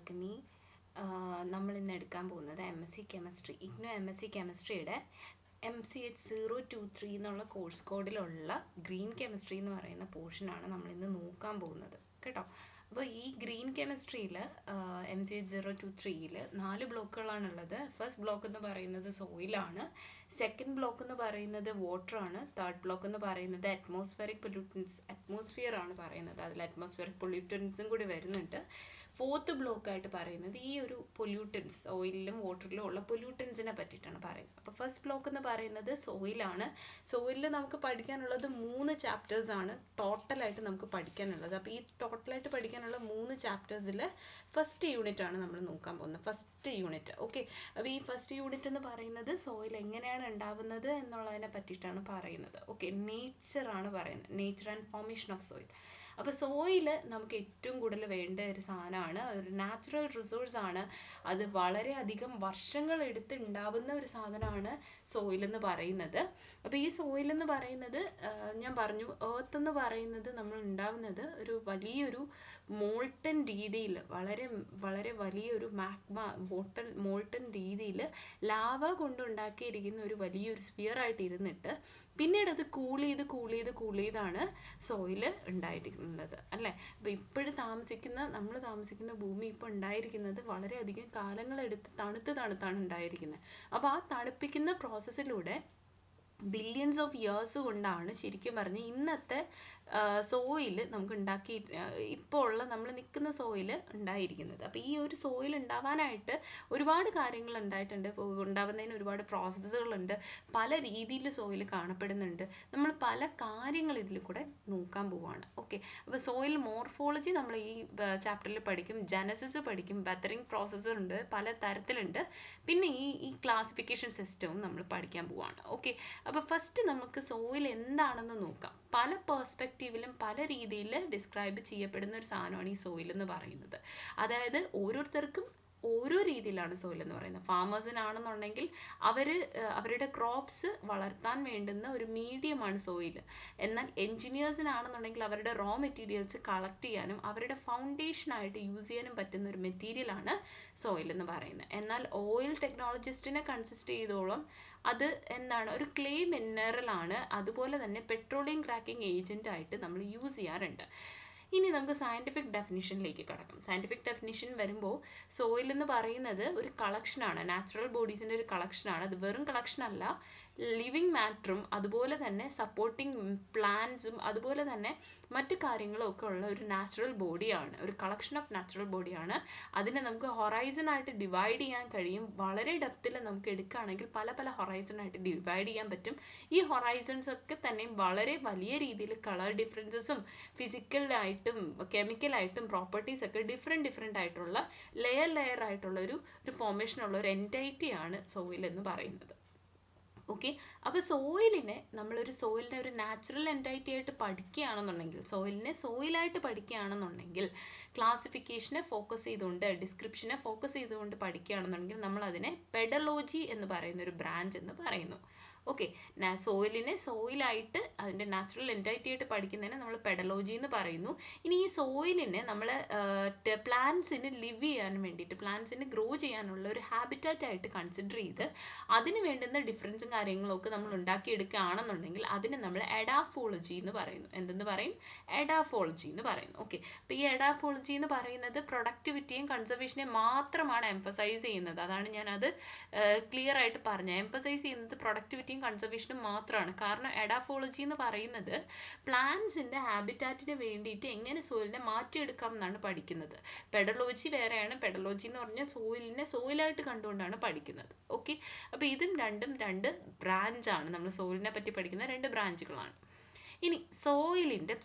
Balcony നമ്മൾ ഇന്ന് എടുക്കാൻ പോകുന്നത് MSc chemistry IGNOU MSc കെമിസ്ട്രിയുടെ MCH023 എന്നുള്ള കോഴ്സ് കോഡിലുള്ള ഗ്രീൻ കെമിസ്ട്രി എന്ന് പറയുന്ന പോർഷനാണ് നമ്മൾ ഇന്ന് നോക്കാൻ പോകുന്നത് കേട്ടോ. അപ്പോൾ ഈ ഗ്രീൻ കെമിസ്ട്രിയിൽ MCH023യിൽ 4 ബ്ലോക്കുകളാണുള്ളത്. ഫസ്റ്റ് ബ്ലോക്ക് എന്ന് പറയുന്നത് സോയിലാണ്, സെക്കൻഡ് ബ്ലോക്ക് എന്ന് പറയുന്നത് വാട്ടറാണ്, തേർഡ് ബ്ലോക്ക് എന്ന് പറയുന്നത് അറ്റ്മോസ്ഫിയറിക് പൊല്യൂട്ടൻസ്, അറ്റ്മോസ്ഫിയർ ആണ് പറയുന്നത്, അതിൽ അറ്റ്മോസ്ഫിയറിക് പൊല്യൂട്ടൻസും കൂടി വരുന്നുണ്ട്. ഫോർത്ത് ബ്ലോക്കായിട്ട് പറയുന്നത് ഈ ഒരു പൊല്യൂട്ടൻസ്, ഓയിലിലും വാട്ടറിലും ഉള്ള പൊല്യൂട്ടൻസിനെ പറ്റിയിട്ടാണ് പറയുന്നത്. അപ്പോൾ ഫസ്റ്റ് ബ്ലോക്ക് എന്ന് പറയുന്നത് സോയിലാണ്. സോയിലിൽ നമുക്ക് പഠിക്കാനുള്ളത് 3 ചാപ്റ്റേഴ്സാണ് ടോട്ടലായിട്ട് നമുക്ക് പഠിക്കാനുള്ളത്. അപ്പോൾ ഈ ടോട്ടലായിട്ട് പഠിക്കാനുള്ള 3 ചാപ്റ്റേഴ്സിൽ ഫസ്റ്റ് യൂണിറ്റ് ആണ് നമ്മൾ നോക്കാൻ പോകുന്നത്. First unit okay. അപ്പോൾ ഈ ഫസ്റ്റ് യൂണിറ്റ് എന്ന് പറയുന്നത് സോയിൽ എങ്ങനെയാണ് ഉണ്ടാവുന്നത് എന്നുള്ളതിനെ പറ്റിയിട്ടാണ് പറയുന്നത്. ഓക്കെ, നേച്ചറാണ് പറയുന്നത്, nature and formation of soil. അപ്പോൾ സോയിൽ നമുക്ക് ഏറ്റവും കൂടുതൽ വേണ്ട ഒരു സാധനമാണ്, ഒരു നാച്ചുറൽ റിസോഴ്സാണ്. അത് വളരെയധികം വർഷങ്ങളെടുത്ത് ഉണ്ടാവുന്ന ഒരു സാധനമാണ് സോയിൽ എന്ന് പറയുന്നത്. അപ്പോൾ ഈ സോയിൽ എന്ന് പറയുന്നത് ഞാൻ പറഞ്ഞു, എർത്ത് എന്ന് പറയുന്നത് നമ്മൾ ഉണ്ടാവുന്നത് ഒരു വലിയൊരു മോൾട്ടൻ രീതിയിൽ, വളരെ വളരെ വലിയൊരു മാഗ്മ മോൾട്ടൻ രീതിയിൽ ലാവ കൊണ്ടുണ്ടാക്കിയിരിക്കുന്ന ഒരു വലിയൊരു സ്ഫിയറായിട്ട് ഇരുന്നിട്ട് പിന്നീട് അത് കൂൾ ചെയ്താണ് സോയിൽ ഉണ്ടായിരിക്കുന്നത് അല്ലേ. അപ്പോൾ ഇപ്പോഴും നമ്മൾ താമസിക്കുന്ന ഭൂമി ഇപ്പോൾ ഉണ്ടായിരിക്കുന്നത് വളരെയധികം കാലങ്ങളെടുത്ത് തണുത്താണ് ഉണ്ടായിരിക്കുന്നത്. അപ്പോൾ ആ തണുപ്പിക്കുന്ന പ്രോസസ്സിലൂടെ ബില്യൺസ് ഓഫ് ഇയേഴ്സ് കൊണ്ടാണ് ശരിക്കും പറഞ്ഞ് ഇന്നത്തെ സോയിൽ നമുക്ക് ഇപ്പോൾ ഉള്ള നമ്മൾ നിൽക്കുന്ന സോയിൽ ഉണ്ടായിരിക്കുന്നത്. അപ്പോൾ ഈ ഒരു സോയിൽ ഉണ്ടാവാനായിട്ട് ഒരുപാട് കാര്യങ്ങൾ ഉണ്ടാവുന്നതിന് ഒരുപാട് പ്രോസസ്സുകളുണ്ട്. പല രീതിയിൽ സോയിൽ കാണപ്പെടുന്നുണ്ട്. നമ്മൾ പല കാര്യങ്ങൾ ഇതിൽ കൂടെ നോക്കാൻ പോവുകയാണ്. ഓക്കെ, അപ്പോൾ സോയിൽ മോർഫോളജി നമ്മൾ ഈ ചാപ്റ്ററിൽ പഠിക്കും, ജനസിസ് പഠിക്കും, ബെത്തറിങ് പ്രോസസ്സ് ഉണ്ട്, പല തരത്തിലുണ്ട്. പിന്നെ ഈ ക്ലാസിഫിക്കേഷൻ സിസ്റ്റവും നമ്മൾ പഠിക്കാൻ പോവുകയാണ്. ഓക്കെ, അപ്പോൾ ഫസ്റ്റ് നമുക്ക് സോയിൽ എന്താണെന്ന് നോക്കാം. പല പെർസ്പെക്റ്റീവിലും പല രീതിയിൽ ഡിസ്ക്രൈബ് ചെയ്യപ്പെടുന്ന ഒരു സാധനമാണ് ഈ സോയിൽ എന്ന് പറയുന്നത്. അതായത് ഓരോരുത്തർക്കും ഓരോ രീതിയിലാണ് സോയിൽ എന്ന് പറയുന്നത്. ഫാമേഴ്സിനാണെന്നുണ്ടെങ്കിൽ അവരുടെ ക്രോപ്സ് വളർത്താൻ വേണ്ടുന്ന ഒരു മീഡിയമാണ് സോയിൽ. എന്നാൽ എൻജിനീയേഴ്സിനാണെന്നുണ്ടെങ്കിൽ അവരുടെ റോ മെറ്റീരിയൽസ് കളക്ട് ചെയ്യാനും അവരുടെ ഫൗണ്ടേഷനായിട്ട് യൂസ് ചെയ്യാനും പറ്റുന്ന ഒരു മെറ്റീരിയലാണ് സോയിൽ എന്ന് പറയുന്നത്. എന്നാൽ ഓയിൽ ടെക്നോളജിസ്റ്റിനെ കൺസിസ്റ്റ് ചെയ്തോളം അത് എന്താണ്, ഒരു ക്ലേ മിനറലാണ്. അതുപോലെ തന്നെ പെട്രോളിയം ക്രാക്കിംഗ് ഏജൻ്റ് ആയിട്ട് നമ്മൾ യൂസ് ചെയ്യാറുണ്ട്. ഇനി നമുക്ക് സയൻറ്റിഫിക് ഡെഫിനിഷനിലേക്ക് കിടക്കാം. സയൻറ്റിഫിക് ഡെഫിനിഷൻ വരുമ്പോൾ സോയിൽ എന്ന് പറയുന്നത് ഒരു കളക്ഷനാണ്, നാച്ചുറൽ ബോഡീസിൻ്റെ ഒരു കളക്ഷനാണ്. അത് വെറും കളക്ഷൻ അല്ല, ലിവിങ് മാറ്ററും അതുപോലെ തന്നെ സപ്പോർട്ടിങ് പ്ലാന്റ്സും അതുപോലെ തന്നെ മറ്റു കാര്യങ്ങളും ഒക്കെ ഉള്ള ഒരു നാച്ചുറൽ ബോഡിയാണ്, ഒരു കളക്ഷൻ ഓഫ് നാച്ചുറൽ ബോഡിയാണ്. അതിനെ നമുക്ക് ഹൊറൈസണായിട്ട് ഡിവൈഡ് ചെയ്യാൻ കഴിയും. വളരെ ഡെപ്തിൽ നമുക്ക് എടുക്കുകയാണെങ്കിൽ പല പല ഹൊറൈസണായിട്ട് ഡിവൈഡ് ചെയ്യാൻ പറ്റും. ഈ ഹൊറൈസൺസ് ഒക്കെ തന്നെ വളരെ വലിയ രീതിയിൽ കളർ ഡിഫറൻസസും ഫിസിക്കലായിട്ടും കെമിക്കലായിട്ടും പ്രോപ്പർട്ടീസ് ഒക്കെ ഡിഫറെൻ്റ് ആയിട്ടുള്ള ലെയർ ആയിട്ടുള്ള ഒരു ഫോർമേഷനുള്ള ഒരു എൻറ്റൈറ്റിയാണ് സോയിൽ എന്ന് പറയുന്നത്. ഓക്കെ, അപ്പോൾ സോയിലിനെ ഒരു നാച്ചുറൽ എൻറ്റൈറ്റി ആയിട്ട് പഠിക്കുകയാണെന്നുണ്ടെങ്കിൽ, സോയിലായിട്ട് പഠിക്കുകയാണെന്നുണ്ടെങ്കിൽ, ക്ലാസിഫിക്കേഷനെ ഫോക്കസ് ചെയ്തുകൊണ്ട് ഡിസ്ക്രിപ്ഷനെ ഫോക്കസ് ചെയ്തുകൊണ്ട് പഠിക്കുകയാണെന്നുണ്ടെങ്കിൽ നമ്മൾ അതിനെ പെഡലോജി എന്ന് പറയുന്ന ഒരു ബ്രാഞ്ച് എന്ന് പറയുന്നു. ഓക്കെ, സോയിലിനെ സോയിലായിട്ട് അതിൻ്റെ നാച്ചുറൽ എൻറ്റൈറ്റി ആയിട്ട് പഠിക്കുന്നതിനെ നമ്മൾ പെഡലോജി എന്ന് പറയുന്നു. ഇനി ഈ സോയിലിനെ നമ്മൾ പ്ലാന്റ്സിന് ലിവ് ചെയ്യാനും വേണ്ടിയിട്ട്, പ്ലാന്റ്സിന് ഗ്രോ ചെയ്യാനുള്ള ഒരു ഹാബിറ്റാറ്റ് ആയിട്ട് കൺസിഡർ ചെയ്ത് അതിന് വേണ്ടുന്ന ഡിഫറൻസും കാര്യങ്ങളൊക്കെ നമ്മൾ ഉണ്ടാക്കിയെടുക്കുകയാണെന്നുണ്ടെങ്കിൽ അതിനെ നമ്മൾ എഡാഫോളജി എന്ന് പറയുന്നു. എന്തെന്ന് പറയും? എഡാഫോളജി എന്ന് പറയുന്നു. ഓക്കെ, അപ്പോൾ ഈ എഡാഫോളജി എന്ന് പറയുന്നത് പ്രൊഡക്ടിവിറ്റിയും കൺസർവേഷനെയും മാത്രമാണ് എംഫസൈസ് ചെയ്യുന്നത്. അതാണ് ഞാനത് ക്ലിയർ ആയിട്ട് പറഞ്ഞത്. എംഫസൈസ് ചെയ്യുന്നത് പ്രൊഡക്ടിവിറ്റിയും കൺസർവേഷനും മാത്രമാണ്. കാരണം എഡാഫോളജി എന്ന് പറയുന്നത് പ്ലാന്റ്സിൻ്റെ ഹാബിറ്റാറ്റിന് വേണ്ടിയിട്ട് എങ്ങനെ സോയിലിനെ മാറ്റിയെടുക്കാം എന്നാണ് പഠിക്കുന്നത്. പെഡലോജി വേറെയാണ്. പെഡലോജി എന്ന് പറഞ്ഞാൽ സോയിലിനെ സോയിലായിട്ട് കണ്ടുകൊണ്ടാണ് പഠിക്കുന്നത്. ഓക്കെ, അപ്പോൾ ഇതും രണ്ട് ബ്രാഞ്ചാണ്. നമ്മൾ സോയിലിനെ പറ്റി പഠിക്കുന്ന 2 ബ്രാഞ്ചുകളാണ്. ഇനി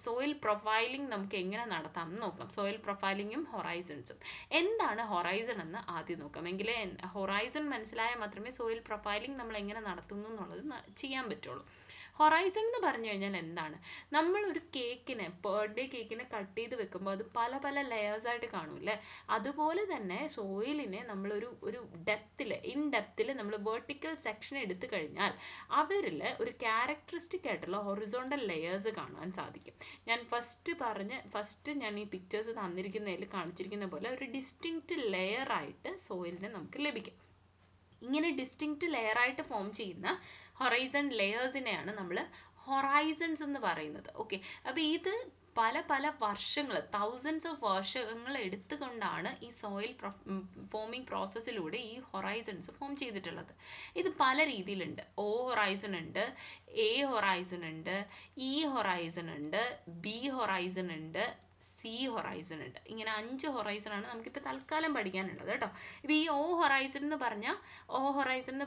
സോയിൽ പ്രൊഫൈലിംഗ് നമുക്ക് എങ്ങനെ നടത്താം എന്ന് നോക്കാം. സോയിൽ പ്രൊഫൈലിങ്ങും ഹൊറൈസൺസും. എന്താണ് ഹൊറൈസൺ എന്ന് ആദ്യം നോക്കാം. എങ്കിലേ ഹൊറൈസൺ മനസ്സിലായാൽ മാത്രമേ സോയിൽ പ്രൊഫൈലിംഗ് നമ്മൾ എങ്ങനെ നടത്തുന്നു എന്നുള്ളത് ചെയ്യാൻ പറ്റുള്ളൂ. ഹൊറൈസൺ എന്ന് പറഞ്ഞു കഴിഞ്ഞാൽ എന്താണ്? നമ്മളൊരു ബർത്ത്ഡേ കേക്കിനെ കട്ട് ചെയ്ത് വെക്കുമ്പോൾ അത് പല പല ലെയേഴ്സായിട്ട് കാണൂല്ലേ, അതുപോലെ തന്നെ സോയിലിനെ നമ്മളൊരു ഇൻ ഡെപ്തിൽ നമ്മൾ വെർട്ടിക്കൽ സെക്ഷൻ എടുത്തു കഴിഞ്ഞാൽ അവരിൽ ഒരു ക്യാരക്ടറിസ്റ്റിക് ആയിട്ടുള്ള ഹൊറിസോണ്ടൽ ലെയർ ലെയേഴ്സ് കാണാൻ സാധിക്കും. ഞാൻ ഫസ്റ്റ് ഞാൻ ഈ പിക്ചേഴ്സ് തന്നിരിക്കുന്നതിൽ കാണിച്ചിരിക്കുന്ന പോലെ ഒരു ഡിസ്റ്റിങ്ക്റ്റ് ലെയറായിട്ട് സോയിലിനെ നമുക്ക് ലഭിക്കും. ഇങ്ങനെ ഡിസ്റ്റിങ്ക്റ്റ് ലെയറായിട്ട് ഫോം ചെയ്യുന്ന ഹൊറൈസൺ ലെയേഴ്സിനെയാണ് നമ്മൾ ഹൊറൈസൺസ് എന്ന് പറയുന്നത്. ഓക്കെ, അപ്പോൾ ഇത് പല പല വർഷങ്ങൾ, തൗസൻഡ്സ് ഓഫ് വർഷങ്ങൾ എടുത്തുകൊണ്ടാണ് ഈ സോയിൽ ഫോമിങ് പ്രോസസ്സിലൂടെ ഈ ഹൊറൈസൺസ് ഫോം ചെയ്തിട്ടുള്ളത്. ഇത് പല രീതിയിലുണ്ട്. O ഹൊറൈസൺ ഉണ്ട്, A ഹൊറൈസൺ ഉണ്ട്, E ഹൊറൈസൺ ഉണ്ട്, B ഹൊറൈസൺ ഉണ്ട്, C ഹൊറൈസൺ ഉണ്ട്. ഇങ്ങനെ 5 ഹൊറൈസണാണ് നമുക്കിപ്പോൾ തൽക്കാലം പഠിക്കാനുള്ളത് കേട്ടോ. ഇപ്പോൾ ഈ O ഹൊറൈസൺ എന്ന്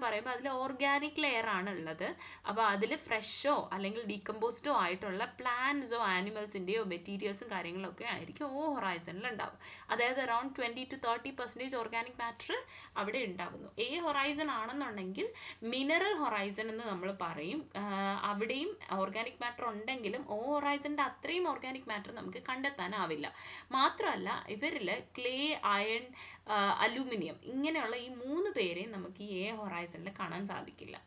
പറയുമ്പോൾ അതിൽ ഓർഗാനിക് ലെയർ ആണ് ഉള്ളത്. അപ്പോൾ അതിൽ ഫ്രഷോ അല്ലെങ്കിൽ ഡീകമ്പോസ്ഡോ ആയിട്ടുള്ള പ്ലാന്റ്സോ ആനിമൽസിൻ്റെയോ മെറ്റീരിയൽസും കാര്യങ്ങളൊക്കെ ആയിരിക്കും O ഹൊറൈസണിൽ ഉണ്ടാവും. അതായത് അറൗണ്ട് 20 to 30% ഓർഗാനിക് മാറ്റർ അവിടെ ഉണ്ടാവുന്നു. A ഹൊറൈസൺ ആണെന്നുണ്ടെങ്കിൽ മിനറൽ ഹൊറൈസൺ എന്ന് നമ്മൾ പറയും. അവിടെയും ഓർഗാനിക് മാറ്റർ ഉണ്ടെങ്കിലും O ഹൊറൈസണിൻ്റെ അത്രയും ഓർഗാനിക് മാറ്റർ നമുക്ക് കണ്ടെത്താനാവില്ല. മാത്രമല്ല ഇവരിൽ ക്ലേ, അയൺ, അലൂമിനിയം ഇങ്ങനെയുള്ള ഈ 3 പേരെയും നമുക്ക് ഈ A ഹൊറൈസണിൽ കാണാൻ സാധിക്കില്ല.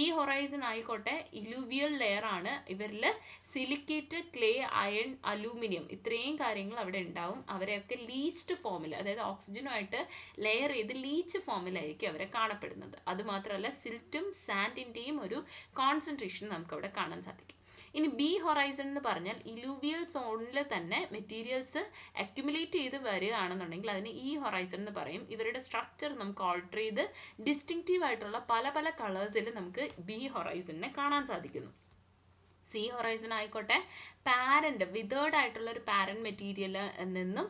ഈ ഹൊറൈസൺ ആയിക്കോട്ടെ ഇലൂവിയൽ ലെയർ ആണ്. ഇവരിൽ സിലിക്കേറ്റ്, ക്ലേ, അയൺ, അലൂമിനിയം ഇത്രയും കാര്യങ്ങൾ അവിടെ ഉണ്ടാവും. അവരെയൊക്കെ ലീച്ച്ഡ് ഫോമിൽ, അതായത് ഓക്സിജനുമായിട്ട് ലെയർ ചെയ്ത് ലീച്ച് ഫോമിലായിരിക്കും അവരെ കാണപ്പെടുന്നത്. അതുമാത്രമല്ല സിൽറ്റും സാൻഡിൻ്റെയും ഒരു കോൺസെൻട്രേഷൻ നമുക്ക് അവിടെ കാണാൻ സാധിക്കും. ഇനി B ഹൊറൈസൺ എന്ന് പറഞ്ഞാൽ ഇലൂവിയൽ സോണിൽ തന്നെ മെറ്റീരിയൽസ് അക്യുമുലേറ്റ് ചെയ്ത് വരികയാണെന്നുണ്ടെങ്കിൽ അതിന് ഈ ഹൊറൈസൺ എന്ന് പറയും. ഇവരുടെ സ്ട്രക്ചർ നമുക്ക് ഓൾട്ടർ ചെയ്ത് ഡിസ്റ്റിങ്ക്റ്റീവ് ആയിട്ടുള്ള പല പല കളേഴ്സിൽ നമുക്ക് B ഹൊറൈസണിനെ കാണാൻ സാധിക്കുന്നു. C ഹൊറൈസൺ ആയിക്കോട്ടെ പാരൻ്റ്, വിതേർഡ് ആയിട്ടുള്ള ഒരു പാരൻ്റ് മെറ്റീരിയൽ നിന്നും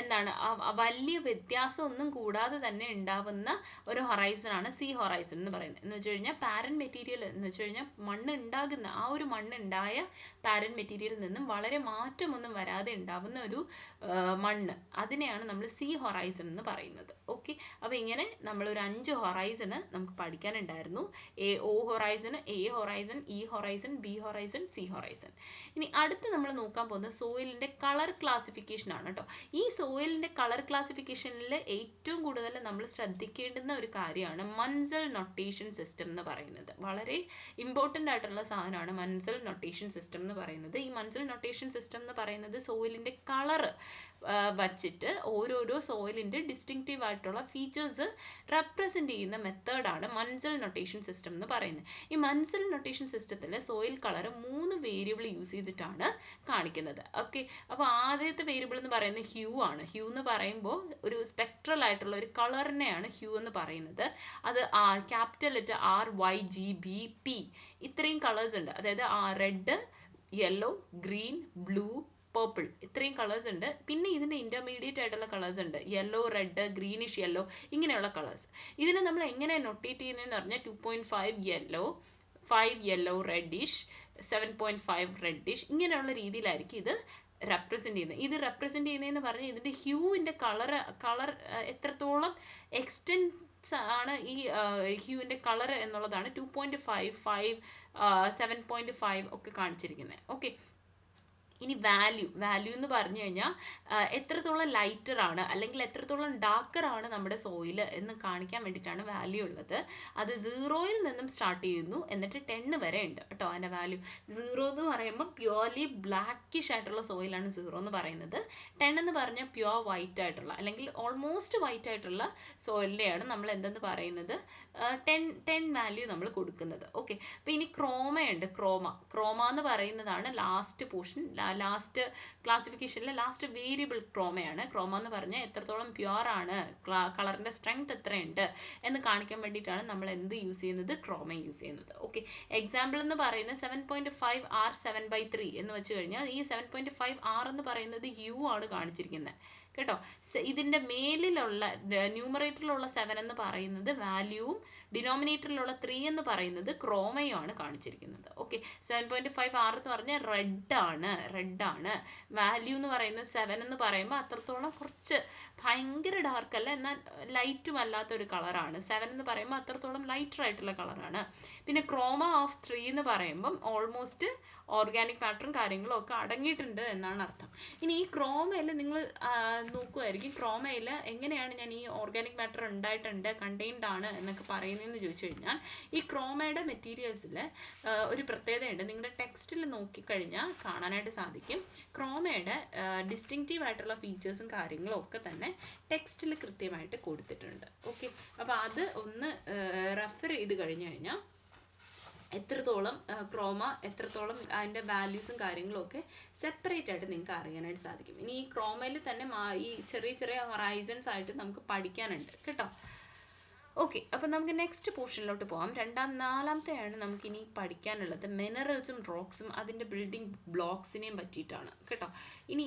എന്താണ് വലിയ വ്യത്യാസമൊന്നും കൂടാതെ തന്നെ ഉണ്ടാവുന്ന ഒരു ഹൊറൈസണാണ് C ഹൊറൈസൺ എന്ന് പറയുന്നത്. എന്ന് വെച്ച് കഴിഞ്ഞാൽ പാരൻ്റ് മെറ്റീരിയൽ എന്ന് വെച്ച് കഴിഞ്ഞാൽ മണ്ണ് ഉണ്ടാകുന്ന ആ ഒരു മണ്ണുണ്ടായ പാരൻ്റ് മെറ്റീരിയലിൽ നിന്നും വളരെ മാറ്റമൊന്നും വരാതെ ഉണ്ടാവുന്ന ഒരു മണ്ണ്, അതിനെയാണ് നമ്മൾ C ഹൊറൈസൺ എന്ന് പറയുന്നത്. ഓക്കെ, അപ്പോൾ ഇങ്ങനെ നമ്മളൊരു 5 ഹൊറൈസണ് നമുക്ക് പഠിക്കാനുണ്ടായിരുന്നു. O horizon, A horizon, E horizon, B horizon, C horizon. ഇനി അടുത്ത് നമ്മൾ നോക്കാൻ പോകുന്നത് സോയിലിൻ്റെ കളർ ക്ലാസിഫിക്കേഷൻ ആണ് കേട്ടോ. ഈ സോയിലിൻ്റെ കളർ ക്ലാസിഫിക്കേഷനിൽ ഏറ്റവും കൂടുതൽ നമ്മൾ ശ്രദ്ധിക്കേണ്ടുന്ന ഒരു കാര്യമാണ് മൻസൽ നൊട്ടേഷൻ സിസ്റ്റം എന്ന് പറയുന്നത്. വളരെ ഇമ്പോർട്ടൻ്റ് ആയിട്ടുള്ള സാധനമാണ് മൻസൽ നൊട്ടേഷൻ സിസ്റ്റം എന്ന് പറയുന്നത്. ഈ മൻസൽ നൊട്ടേഷൻ സിസ്റ്റം എന്ന് പറയുന്നത് സോയിലിൻ്റെ കളറ് വച്ചിട്ട് ഓരോരോ സോയിലിൻ്റെ ഡിസ്റ്റിങ്ക്റ്റീവ് ആയിട്ടുള്ള ഫീച്ചേഴ്സ് റെപ്രസെൻ്റ് ചെയ്യുന്ന മെത്തേഡാണ് മൻസൽ നൊട്ടേഷൻ സിസ്റ്റം എന്ന് പറയുന്നത്. ഈ മൻസൽ നൊട്ടേഷൻ സിസ്റ്റത്തിൽ സോയിൽ കളർ 3 വേരിയബിൾ യൂസ് ചെയ്തിട്ടാണ് കാണിക്കുന്നത്. ഓക്കെ, അപ്പോൾ ആദ്യത്തെ വേരിയബിൾ എന്ന് പറയുന്നത് ഹ്യൂ ആണ്. ഹ്യൂ എന്ന് പറയുമ്പോൾ ഒരു സ്പെക്ട്രൽ ആയിട്ടുള്ള ഒരു കളറിനെയാണ് ഹ്യൂ എന്ന് പറയുന്നത്. അത് ക്യാപിറ്റൽ ലെറ്റർ RYGBP ഇത്രയും കളേഴ്സ് ഉണ്ട്. അതായത് red, yellow, green, blue, purple ഇത്രയും കളേഴ്സ് ഉണ്ട്. പിന്നെ ഇതിൻ്റെ ഇൻ്റർമീഡിയറ്റ് ആയിട്ടുള്ള കളേഴ്സ് ഉണ്ട്, യെല്ലോ, റെഡ്, ഗ്രീനിഷ് യെല്ലോ ഇങ്ങനെയുള്ള കളേഴ്സ്. ഇതിനെ നമ്മൾ എങ്ങനെ നൊട്ടേറ്റ് ചെയ്യുന്നതെന്ന് പറഞ്ഞാൽ 2.5 യെല്ലോ, 5 യെല്ലോ റെഡിഷ്, 7.5 റെഡിഷ് ഇങ്ങനെയുള്ള രീതിയിലായിരിക്കും ഇത് റെപ്രസെൻ്റ് ചെയ്യുന്നത്. ഇത് റെപ്രസെൻ്റ് ചെയ്യുന്നതെന്ന് പറഞ്ഞാൽ ഇതിൻ്റെ ഹ്യൂവിൻ്റെ കളർ എത്രത്തോളം എക്സ്റ്റെൻസ് ആണ് ഈ ഹ്യൂവിൻ്റെ കളർ എന്നുള്ളതാണ് 2.5, 5, 7.5 ഒക്കെ കാണിച്ചിരിക്കുന്നത്. ഓക്കെ, ഇനി വാല്യൂ എന്ന് പറഞ്ഞു കഴിഞ്ഞാൽ എത്രത്തോളം ലൈറ്ററാണ് അല്ലെങ്കിൽ എത്രത്തോളം ഡാർക്കറാണ് നമ്മുടെ സോയിൽ എന്ന് കാണിക്കാൻ വേണ്ടിയിട്ടാണ് വാല്യൂ ഉള്ളത്. അത് 0യിൽ നിന്നും സ്റ്റാർട്ട് ചെയ്യുന്നു, എന്നിട്ട് 10 വരെ ഉണ്ട് കേട്ടോ അതിൻ്റെ വാല്യൂ. 0 എന്ന് പറയുമ്പോൾ പ്യുവർലി ബ്ലാക്കിഷ് ആയിട്ടുള്ള സോയിലാണ് 0 എന്ന് പറയുന്നത്. 10 എന്ന് പറഞ്ഞാൽ പ്യുവർ വൈറ്റ് ആയിട്ടുള്ള അല്ലെങ്കിൽ ഓൾമോസ്റ്റ് വൈറ്റ് ആയിട്ടുള്ള സോയിലിനെയാണ് നമ്മൾ എന്തെന്ന് പറയുന്നത് 10 വാല്യൂ നമ്മൾ കൊടുക്കുന്നത്. ഓക്കെ, അപ്പോൾ ഇനി ക്രോമയുണ്ട്. ക്രോമ എന്ന് പറയുന്നതാണ് ലാസ്റ്റ് പോർഷൻ, ലാസ്റ്റ് ക്ലാസിഫിക്കേഷനിലെ ലാസ്റ്റ് വേരിയബിൾ ക്രോമയാണ്. ക്രോമ എന്ന് പറഞ്ഞാൽ എത്രത്തോളം പ്യുവർ ആണ്, കളറിൻ്റെ സ്ട്രെങ്ത് എത്രയുണ്ട് എന്ന് കാണിക്കാൻ വേണ്ടിയിട്ടാണ് നമ്മൾ എന്ത് യൂസ് ചെയ്യുന്നത്, ക്രോമ യൂസ് ചെയ്യുന്നത്. ഓക്കെ, എക്സാമ്പിൾ എന്ന് പറയുന്നത് 7.5 R 7/3 എന്ന് വെച്ച് കഴിഞ്ഞാൽ ഈ 7.5 R എന്ന് പറയുന്നത് ഹ്യൂ ആണ് കാണിച്ചിരിക്കുന്നത് കേട്ടോ. ഇതിൻ്റെ മേലിലുള്ള ന്യൂമറേറ്ററിലുള്ള 7 എന്ന് പറയുന്നത് വാല്യൂവും ഡിനോമിനേറ്ററിലുള്ള 3 എന്ന് പറയുന്നത് ക്രോമയും ആണ് കാണിച്ചിരിക്കുന്നത്. ഓക്കെ, 7.5 R എന്ന് പറഞ്ഞാൽ റെഡാണ്. വാല്യൂ എന്ന് പറയുന്നത് 7 എന്ന് പറയുമ്പോൾ അത്രത്തോളം കുറച്ച് ഭയങ്കര ഡാർക്ക് അല്ല, എന്നാൽ ലൈറ്റും അല്ലാത്തൊരു കളറാണ്. 7 എന്ന് പറയുമ്പോൾ അത്രത്തോളം ലൈറ്റർ ആയിട്ടുള്ള കളറാണ്. പിന്നെ ക്രോമ ഓഫ് 3 എന്ന് പറയുമ്പം ഓൾമോസ്റ്റ് ഓർഗാനിക് മാറ്ററും കാര്യങ്ങളും ഒക്കെ അടങ്ങിയിട്ടുണ്ട് എന്നാണ് അർത്ഥം. ഇനി ഈ ക്രോമയിൽ നിങ്ങൾ നോക്കുമായിരിക്കും ക്രോമയിൽ എങ്ങനെയാണ് ഞാൻ ഈ ഓർഗാനിക് മാറ്റർ ഉണ്ടായിട്ടുണ്ട് കണ്ടെയ്ൻഡ് ആണ് എന്നൊക്കെ പറയുന്നതെന്ന് ചോദിച്ചു കഴിഞ്ഞാൽ ഈ ക്രോമയുടെ മെറ്റീരിയൽസിൽ ഒരു പ്രത്യേകതയുണ്ട്. നിങ്ങളുടെ ടെക്സ്റ്റിൽ നോക്കിക്കഴിഞ്ഞാൽ കാണാനായിട്ട് സാധിക്കും. ക്രോമയുടെ ഡിസ്റ്റിങ്റ്റീവ് ആയിട്ടുള്ള ഫീച്ചേഴ്സും കാര്യങ്ങളും ഒക്കെ തന്നെ ടെക്സ്റ്റിൽ കൃത്യമായിട്ട് കൊടുത്തിട്ടുണ്ട്. ഓക്കെ, അപ്പോൾ അത് ഒന്ന് റെഫർ ചെയ്ത് കഴിഞ്ഞു കഴിഞ്ഞാൽ എത്രത്തോളം ക്രോമ എത്രത്തോളം അതിൻ്റെ വാല്യൂസും കാര്യങ്ങളും ഒക്കെ സെപ്പറേറ്റ് ആയിട്ട് നിങ്ങൾക്ക് അറിയാനായിട്ട് സാധിക്കും. ഇനി ഈ ക്രോമയിൽ തന്നെ ഈ ചെറിയ ചെറിയ ഹൊറൈസൺസ് ആയിട്ട് നമുക്ക് പഠിക്കാനുണ്ട് കേട്ടോ. ഓക്കെ, അപ്പം നമുക്ക് നെക്സ്റ്റ് പോർഷനിലോട്ട് പോകാം. നാലാമത്തെയാണ് നമുക്കിനി പഠിക്കാനുള്ളത് മിനറൽസും റോക്സും അതിൻ്റെ ബിൽഡിംഗ് ബ്ലോക്സിനെയും പറ്റിയിട്ടാണ് കേട്ടോ. ഇനി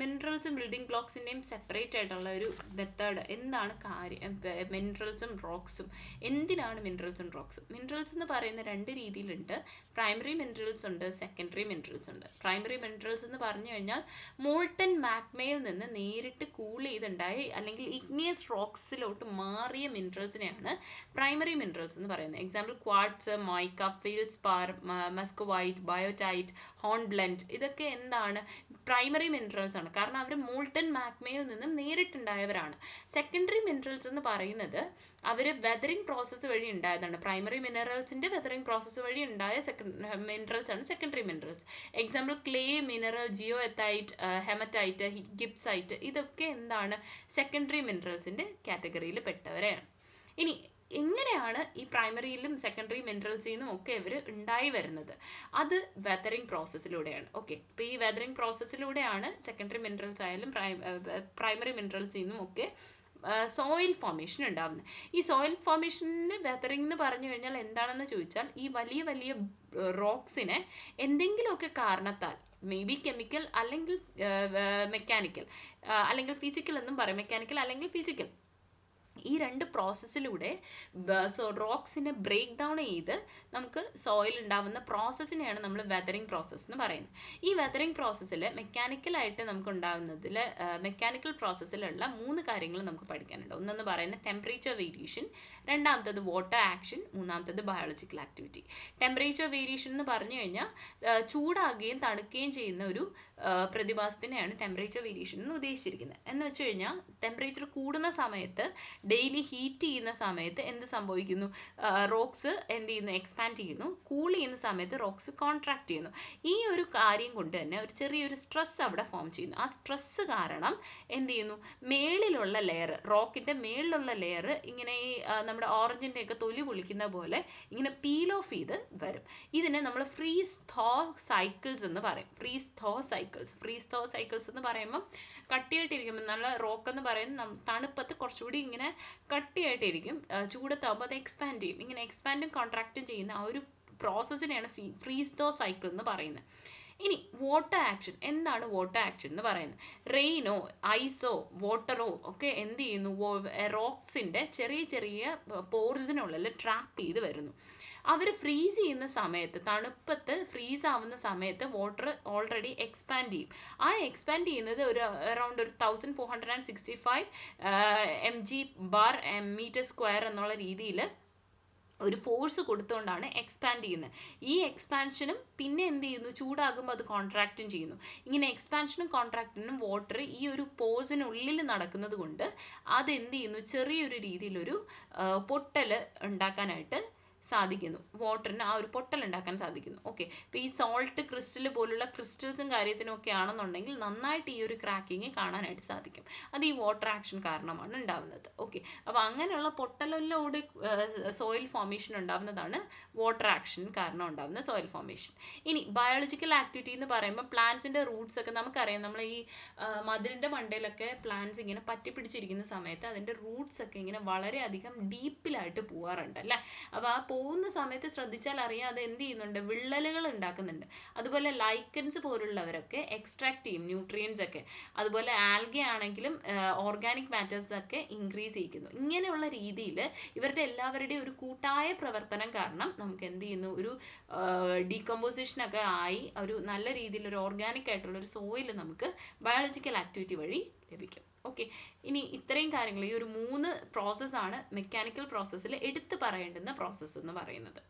മിനറൽസും ബിൽഡിംഗ് ബ്ലോക്സിൻ്റെയും സെപ്പറേറ്റ് ആയിട്ടുള്ള ഒരു മെത്തേഡ് എന്താണ് കാര്യം. മിനറൽസും റോക്സും എന്തിനാണ് മിനറൽസും റോക്സും? മിനറൽസ് എന്ന് പറയുന്ന രണ്ട് രീതിയിലുണ്ട്. പ്രൈമറി മിനറൽസ് ഉണ്ട്, സെക്കൻഡറി മിനറൽസ് ഉണ്ട്. പ്രൈമറി മിനറൽസ് എന്ന് പറഞ്ഞു കഴിഞ്ഞാൽ മോൾട്ടൻ മാഗ്മയിൽ നിന്ന് നേരിട്ട് കൂൾ ചെയ്തുണ്ടായി അല്ലെങ്കിൽ ഇഗ്നിയസ് റോക്സിലോട്ട് മാറിയ മിനറൽസിനെയാണ് പ്രൈമറി മിനറൽസ് എന്ന് പറയുന്നത്. Example quartz, mica, feldspar, muscovite, biotite, hornblende ഇതൊക്കെ എന്താണ് പ്രൈമറി മിനറൽസ് ആണ്. കാരണം അവർ മോൾട്ടൻ മാഗ്മയിൽ നിന്നും നേരിട്ടുണ്ടായവരാണ്. സെക്കൻഡറി മിനറൽസ് എന്ന് പറയുന്നത് അവർ വെതറിംഗ് പ്രോസസ്സ് വഴി ഉണ്ടായതാണ്. പ്രൈമറി മിനറൽസിൻ്റെ വെതറിംഗ് പ്രോസസ്സ് വഴി ഉണ്ടായ മിനറൽസ് ആണ് secondary minerals. Example clay, mineral, goethite, hematite, gibbsite ഇതൊക്കെ എന്താണ് സെക്കൻഡറി മിനറൽസിൻ്റെ കാറ്റഗറിയിൽ പെട്ടവരെയാണ്. ഇനി എങ്ങനെയാണ് ഈ പ്രൈമറിയിലും സെക്കൻഡറി മിനറൽസിൽ നിന്നും ഒക്കെ ഇവർ ഉണ്ടായി വരുന്നത്? അത് വെതറിംഗ് പ്രോസസ്സിലൂടെയാണ്. ഓക്കെ, ഇപ്പോൾ ഈ വെതറിംഗ് പ്രോസസ്സിലൂടെയാണ് സെക്കൻഡറി മിനറൽസ് ആയാലും പ്രൈമറി മിനറൽസിൽ നിന്നും ഒക്കെ സോയിൽ ഫോർമേഷൻ ഉണ്ടാകുന്നത്. ഈ സോയിൽ ഫോർമേഷനിൽ വെതറിംഗ് എന്ന് പറഞ്ഞു കഴിഞ്ഞാൽ എന്താണെന്ന് ചോദിച്ചാൽ ഈ വലിയ വലിയ റോക്സിനെ എന്തെങ്കിലുമൊക്കെ കാരണത്താൽ മേ ബി കെമിക്കൽ അല്ലെങ്കിൽ മെക്കാനിക്കൽ അല്ലെങ്കിൽ ഫിസിക്കൽ എന്നും പറയും. മെക്കാനിക്കൽ അല്ലെങ്കിൽ ഫിസിക്കൽ ഈ രണ്ട് പ്രോസസ്സിലൂടെ റോക്സിനെ ബ്രേക്ക് ഡൗൺ ചെയ്ത് നമുക്ക് സോയിൽ ഉണ്ടാവുന്ന പ്രോസസ്സിനെയാണ് നമ്മൾ വെതറിംഗ് പ്രോസസ്സ് എന്ന് പറയുന്നത്. ഈ വെതറിംഗ് പ്രോസസ്സിൽ മെക്കാനിക്കലായിട്ട് നമുക്ക് ഉണ്ടാകുന്നതിൽ മെക്കാനിക്കൽ പ്രോസസ്സിലുള്ള 3 കാര്യങ്ങൾ നമുക്ക് പഠിക്കാനുണ്ട്. ഒന്നെന്ന് പറയുന്നത് ടെമ്പറേച്ചർ വേരിയേഷൻ, രണ്ടാമത്തത് വാട്ടർ ആക്ഷൻ, മൂന്നാമത്തത് ബയോളജിക്കൽ ആക്ടിവിറ്റി. ടെമ്പറേച്ചർ വേരിയേഷൻ എന്ന് പറഞ്ഞു കഴിഞ്ഞാൽ ചൂടാകുകയും തണുക്കുകയും ചെയ്യുന്ന ഒരു പ്രതിഭാസത്തിനെയാണ് ടെമ്പറേച്ചർ വേരിയേഷൻ എന്ന് ഉദ്ദേശിച്ചിരിക്കുന്നത്. എന്ന് വെച്ച് കഴിഞ്ഞാൽ ടെമ്പറേച്ചർ കൂടുന്ന സമയത്ത് ഡെയിലി ഹീറ്റ് ചെയ്യുന്ന സമയത്ത് എന്ത് സംഭവിക്കുന്നു? റോക്സ് എന്ത് ചെയ്യുന്നു? എക്സ്പാൻഡ് ചെയ്യുന്നു. കൂൾ ചെയ്യുന്ന സമയത്ത് റോക്സ് കോൺട്രാക്ട് ചെയ്യുന്നു. ഈ ഒരു കാര്യം കൊണ്ട് തന്നെ ഒരു ചെറിയൊരു സ്ട്രെസ് അവിടെ ഫോം ചെയ്യുന്നു. ആ സ്ട്രെസ് കാരണം എന്ത് ചെയ്യുന്നു? മേളിലുള്ള ലെയർ, റോക്കിൻ്റെ മേളിലുള്ള ലെയർ ഇങ്ങനെ ഈ നമ്മുടെ ഓറഞ്ചിൻ്റെയൊക്കെ തൊലി പൊളിക്കുന്ന പോലെ ഇങ്ങനെ പീൽ ഓഫ് ചെയ്ത് വരും. ഇതിനെ നമ്മൾ ഫ്രീസ് തോ സൈക്കിൾസ് എന്ന് പറയും. ഫ്രീസ് തോ സൈക്കിൾസ് എന്ന് പറയുമ്പം കട്ടിയായിട്ടിരിക്കുമ്പോൾ നല്ല റോക്ക് എന്ന് പറയുന്നത് തണുപ്പത്ത് കുറച്ചുകൂടി ഇങ്ങനെ കട്ടിയായിട്ടിരിക്കും. ചൂടത്താകുമ്പോൾ അത് എക്സ്പാൻഡ് ചെയ്യും. ഇങ്ങനെ എക്സ്പാൻഡും കോൺട്രാക്റ്റും ചെയ്യുന്ന ആ ഒരു പ്രോസസ്സിനെയാണ് ഫ്രീസ് തോ സൈക്കിൾ എന്ന് പറയുന്നത്. ഇനി വാട്ടർ ആക്ഷൻ. എന്താണ് വാട്ടർ ആക്ഷൻ എന്ന് പറയുന്നത്? റെയിനോ ഐസോ വാട്ടറോ ഒക്കെ എന്ത് ചെയ്യുന്നു? റോക്സിൻ്റെ ചെറിയ ചെറിയ പോർസിനുള്ളിൽ ട്രാപ്പ് ചെയ്ത് വരുന്നു. അവർ ഫ്രീസ് ചെയ്യുന്ന സമയത്ത്, തണുപ്പത്ത് ഫ്രീസ് ആവുന്ന സമയത്ത് വാട്ടർ ഓൾറെഡി എക്സ്പാൻഡ് ചെയ്യും. ആ എക്സ്പാൻഡ് ചെയ്യുന്നത് ഒരു അറൗണ്ട് 1465 mg/m² എന്നുള്ള രീതിയിൽ ഒരു ഫോഴ്സ് കൊടുത്തുകൊണ്ടാണ് എക്സ്പാൻഡ് ചെയ്യുന്നത്. ഈ എക്സ്പാൻഷനും പിന്നെ എന്ത് ചെയ്യുന്നു? ചൂടാകുമ്പോൾ അത് കോൺട്രാക്റ്റും ചെയ്യുന്നു. ഇങ്ങനെ എക്സ്പാൻഷനും കോൺട്രാക്റ്റിനും വാട്ടർ ഈ ഒരു പോസിനുള്ളിൽ നടക്കുന്നത് കൊണ്ട് അതെന്ത് ചെയ്യുന്നു? ചെറിയൊരു രീതിയിലൊരു പൊട്ടൽ ഉണ്ടാക്കാനായിട്ട് സാധിക്കുന്നു. വാട്ടറിന് ആ ഒരു പൊട്ടൽ ഉണ്ടാക്കാൻ സാധിക്കുന്നു. ഓക്കെ, ഇപ്പോൾ ഈ സോൾട്ട് ക്രിസ്റ്റൽ പോലുള്ള ക്രിസ്റ്റൽസും കാര്യത്തിനൊക്കെ ആണെന്നുണ്ടെങ്കിൽ നന്നായിട്ട് ഈ ഒരു ക്രാക്കിങ് കാണാനായിട്ട് സാധിക്കും. അത് ഈ വാട്ടർ ആക്ഷൻ കാരണമാണ് ഉണ്ടാകുന്നത്. ഓക്കെ, അപ്പോൾ അങ്ങനെയുള്ള പൊട്ടലിലോട് സോയിൽ ഫോർമേഷൻ ഉണ്ടാകുന്നതാണ് വാട്ടർ ആക്ഷൻ കാരണം ഉണ്ടാകുന്ന സോയിൽ ഫോർമേഷൻ. ഇനി ബയോളജിക്കൽ ആക്ടിവിറ്റി എന്ന് പറയുമ്പോൾ പ്ലാന്റ്സിൻ്റെ റൂട്ട്സ് ഒക്കെ നമുക്കറിയാം. നമ്മൾ ഈ മതിലിൻ്റെ മണ്ടയിലൊക്കെ പ്ലാന്റ്സ് ഇങ്ങനെ പറ്റിപ്പിടിച്ചിരിക്കുന്ന സമയത്ത് അതിൻ്റെ റൂട്ട്സ് ഒക്കെ ഇങ്ങനെ വളരെയധികം ഡീപ്പിലായിട്ട് പോകാറുണ്ട് അല്ലേ. അപ്പോൾ ആ പോകുന്ന സമയത്ത് ശ്രദ്ധിച്ചാൽ അറിയാം അത് എന്ത് ചെയ്യുന്നുണ്ട്? വിള്ളലുകൾ ഉണ്ടാക്കുന്നുണ്ട്. അതുപോലെ ലൈക്കൻസ് പോലുള്ളവരൊക്കെ എക്സ്ട്രാക്ട് ചെയ്യും ന്യൂട്രിയൻസ് ഒക്കെ. അതുപോലെ ആൽഗെ ആണെങ്കിലും ഓർഗാനിക് മാറ്റേഴ്സ് ഒക്കെ ഇൻക്രീസ് ചെയ്യിക്കുന്നു. ഇങ്ങനെയുള്ള രീതിയിൽ ഇവരുടെ എല്ലാവരുടെയും ഒരു കൂട്ടായ പ്രവർത്തനം കാരണം നമുക്ക് എന്ത് ചെയ്യുന്നു? ഒരു ഡീകമ്പോസിഷനൊക്കെ ആയി ഒരു നല്ല രീതിയിലൊരു ഓർഗാനിക് ആയിട്ടുള്ളൊരു സോയിൽ നമുക്ക് ബയോളജിക്കൽ ആക്ടിവിറ്റി വഴി ലഭിക്കും. ഓക്കെ, ഇനി ഇത്രയും കാര്യങ്ങൾ ഈ ഒരു 3 പ്രോസസ്സാണ് മെക്കാനിക്കൽ പ്രോസസ്സിൽ എടുത്തു പറയേണ്ടുന്ന പ്രോസസ്സ് എന്ന് പറയുന്നത്.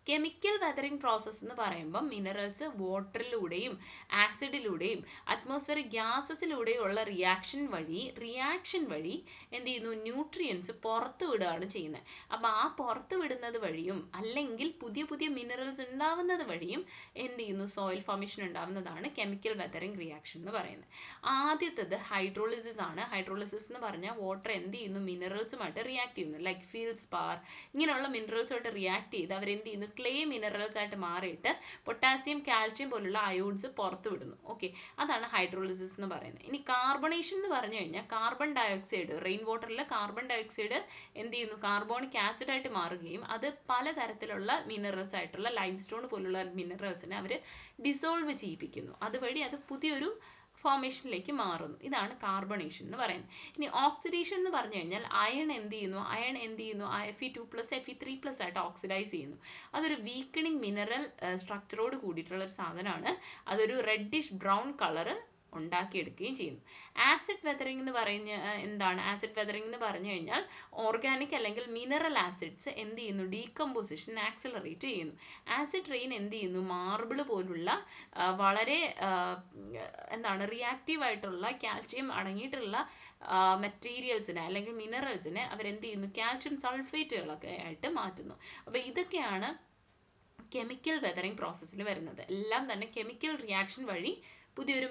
കെമിക്കൽ വെതറിംഗ് പ്രോസസ്സ് എന്ന് പറയുമ്പോൾ മിനറൽസ് വാട്ടറിലൂടെയും ആസിഡിലൂടെയും അറ്റ്മോസ്ഫിയറിക് ഗ്യാസസിലൂടെയുള്ള റിയാക്ഷൻ വഴി എന്ത് ചെയ്യുന്നു, ന്യൂട്രിയൻസ് പുറത്തു വിടുകയാണ് ചെയ്യുന്നത്. അപ്പോൾ ആ പുറത്തു വിടുന്നത് വഴിയും അല്ലെങ്കിൽ പുതിയ പുതിയ മിനറൽസ് ഉണ്ടാവുന്നത് വഴിയും എന്ത് ചെയ്യുന്നു, സോയിൽ ഫോർമേഷൻ ഉണ്ടാവുന്നതാണ് കെമിക്കൽ വെതറിംഗ് റിയാക്ഷൻ എന്ന് പറയുന്നത്. ആദ്യത്തേത് ഹൈഡ്രോളിസിസ് ആണ്. ഹൈഡ്രോളിസിസ് എന്ന് പറഞ്ഞാൽ വാട്ടർ എന്ത് ചെയ്യുന്നു, മിനറൽസുമായിട്ട് റിയാക്ട് ചെയ്യുന്നു. ലൈക്ക് ഫീൽഡ്സ്പാർ ഇങ്ങനെയുള്ള മിനറൽസുമായിട്ട് റിയാക്ട് ചെയ്ത് അവരെന്ത് ചെയ്യുന്നു, ക്ലേ മിനറൽസ് ആയിട്ട് മാറിയിട്ട് പൊട്ടാസ്യം കാൽഷ്യം പോലുള്ള അയോൺസ് പുറത്തു വിടുന്നു. ഓക്കെ, അതാണ് ഹൈഡ്രോളിസിസ് എന്ന് പറയുന്നത്. ഇനി കാർബണേഷൻ എന്ന് പറഞ്ഞു കഴിഞ്ഞാൽ കാർബൺ ഡയോക്സൈഡ്, റെയിൻ വാട്ടറിലെ കാർബൺ ഡയോക്സൈഡ് എന്ത് ചെയ്യുന്നു, കാർബോണിക് ആസിഡ് ആയിട്ട് മാറുകയും അത് പലതരത്തിലുള്ള മിനറൽസ് ആയിട്ടുള്ള ലൈംസ്റ്റോൺ പോലുള്ള മിനറൽസിനെ അവർ ഡിസോൾവ് ചെയ്യിപ്പിക്കുന്നു. അതുവഴി അത് പുതിയൊരു ഫോർമേഷനിലേക്ക് മാറുന്നു. ഇതാണ് കാർബണേഷൻ എന്ന് പറയുന്നത്. ഇനി ഓക്സിഡേഷൻ എന്ന് പറഞ്ഞു കഴിഞ്ഞാൽ അയൺ എന്ത് ചെയ്യുന്നു, Fe2+ Fe3+ ആയിട്ട് ഓക്സിഡൈസ് ചെയ്യുന്നു. അതൊരു വീക്കണിങ് മിനറൽ സ്ട്രക്ചറോട് കൂടിയിട്ടുള്ള ഒരു സാധനമാണ്. അതൊരു റെഡിഷ് ബ്രൗൺ കളറ് ഉണ്ടാക്കിയെടുക്കുകയും ചെയ്യുന്നു. ആസിഡ് വെതറിംഗ് എന്ന് പറയുന്ന എന്താണ്? ആസിഡ് വെതറിംഗ് എന്ന് പറഞ്ഞു കഴിഞ്ഞാൽ ഓർഗാനിക് അല്ലെങ്കിൽ മിനറൽ ആസിഡ്സ് എന്ത് ചെയ്യുന്നു, ഡീകമ്പോസിഷൻ ആക്സിലറേറ്റ് ചെയ്യുന്നു. ആസിഡ് റെയിൻ എന്ത് ചെയ്യുന്നു, മാർബിൾ പോലുള്ള വളരെ റിയാക്റ്റീവ് ആയിട്ടുള്ള കാൽഷ്യം അടങ്ങിയിട്ടുള്ള മെറ്റീരിയൽസിനെ അല്ലെങ്കിൽ മിനറൽസിനെ അവരെന്ത് ചെയ്യുന്നു, കാൽഷ്യം സൾഫേറ്റുകളൊക്കെ ആയിട്ട് മാറ്റുന്നു. അപ്പോൾ ഇതൊക്കെയാണ് കെമിക്കൽ വെതറിംഗ് പ്രോസസ്സിൽ വരുന്നത്. എല്ലാം തന്നെ കെമിക്കൽ റിയാക്ഷൻ വഴി പുതിയൊരു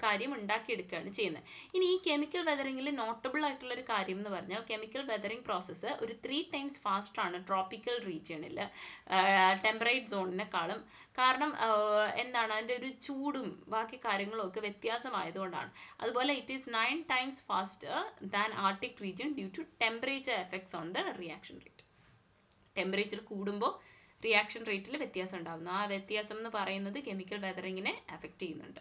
കാര്യം ഉണ്ടാക്കിയെടുക്കുകയാണ് ചെയ്യുന്നത്. ഇനി ഈ കെമിക്കൽ വെതറിങ്ങിൽ നോട്ടബിൾ ആയിട്ടുള്ളൊരു കാര്യം എന്ന് പറഞ്ഞാൽ കെമിക്കൽ വെതറിംഗ് പ്രോസസ്സ് ഒരു 3 times ഫാസ്റ്റാണ് ട്രോപ്പിക്കൽ റീജിയണിൽ ടെമ്പറേറ്റ് സോണിനെക്കാളും. കാരണം അതിൻ്റെ ഒരു ചൂടും ബാക്കി കാര്യങ്ങളും ഒക്കെ വ്യത്യാസമായതുകൊണ്ടാണ്. അതുപോലെ it is 9 times faster than Arctic region due to temperature effects on the reaction rate. Temperature കൂടുമ്പോൾ റിയാക്ഷൻ റേറ്റിൽ വ്യത്യാസം ഉണ്ടാകുന്നു. ആ വ്യത്യാസം എന്ന് പറയുന്നത് കെമിക്കൽ വെതറിങ്ങിനെ എഫക്റ്റ് ചെയ്യുന്നുണ്ട്.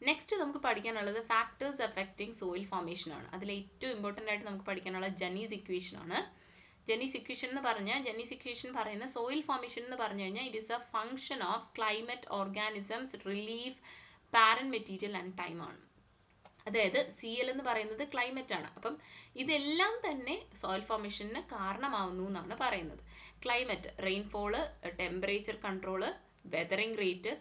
നെക്സ്റ്റ് നമുക്ക് പഠിക്കാനുള്ളത് ഫാക്ടേഴ്സ് എഫക്റ്റിംഗ് സോയിൽ ഫോർമേഷൻ ആണ്. അതിൽ ഏറ്റവും ഇമ്പോർട്ടൻ്റ് ആയിട്ട് നമുക്ക് പഠിക്കാനുള്ള ജനീസ് ഇക്വേഷൻ ആണ്. ജനീസ് ഇക്വേഷൻ പറയുന്ന സോയിൽ ഫോർമേഷൻ എന്ന് പറഞ്ഞു കഴിഞ്ഞാൽ it is A function of climate, organisms, relief, parent material and time ആണ്. അതായത് CL എന്ന് പറയുന്നത് ക്ലൈമറ്റ് ആണ്. അപ്പം ഇതെല്ലാം തന്നെ സോയിൽ ഫോർമേഷന് കാരണമാവുന്നു എന്നാണ് പറയുന്നത്. Climate, rainfall, temperature control, weathering rate,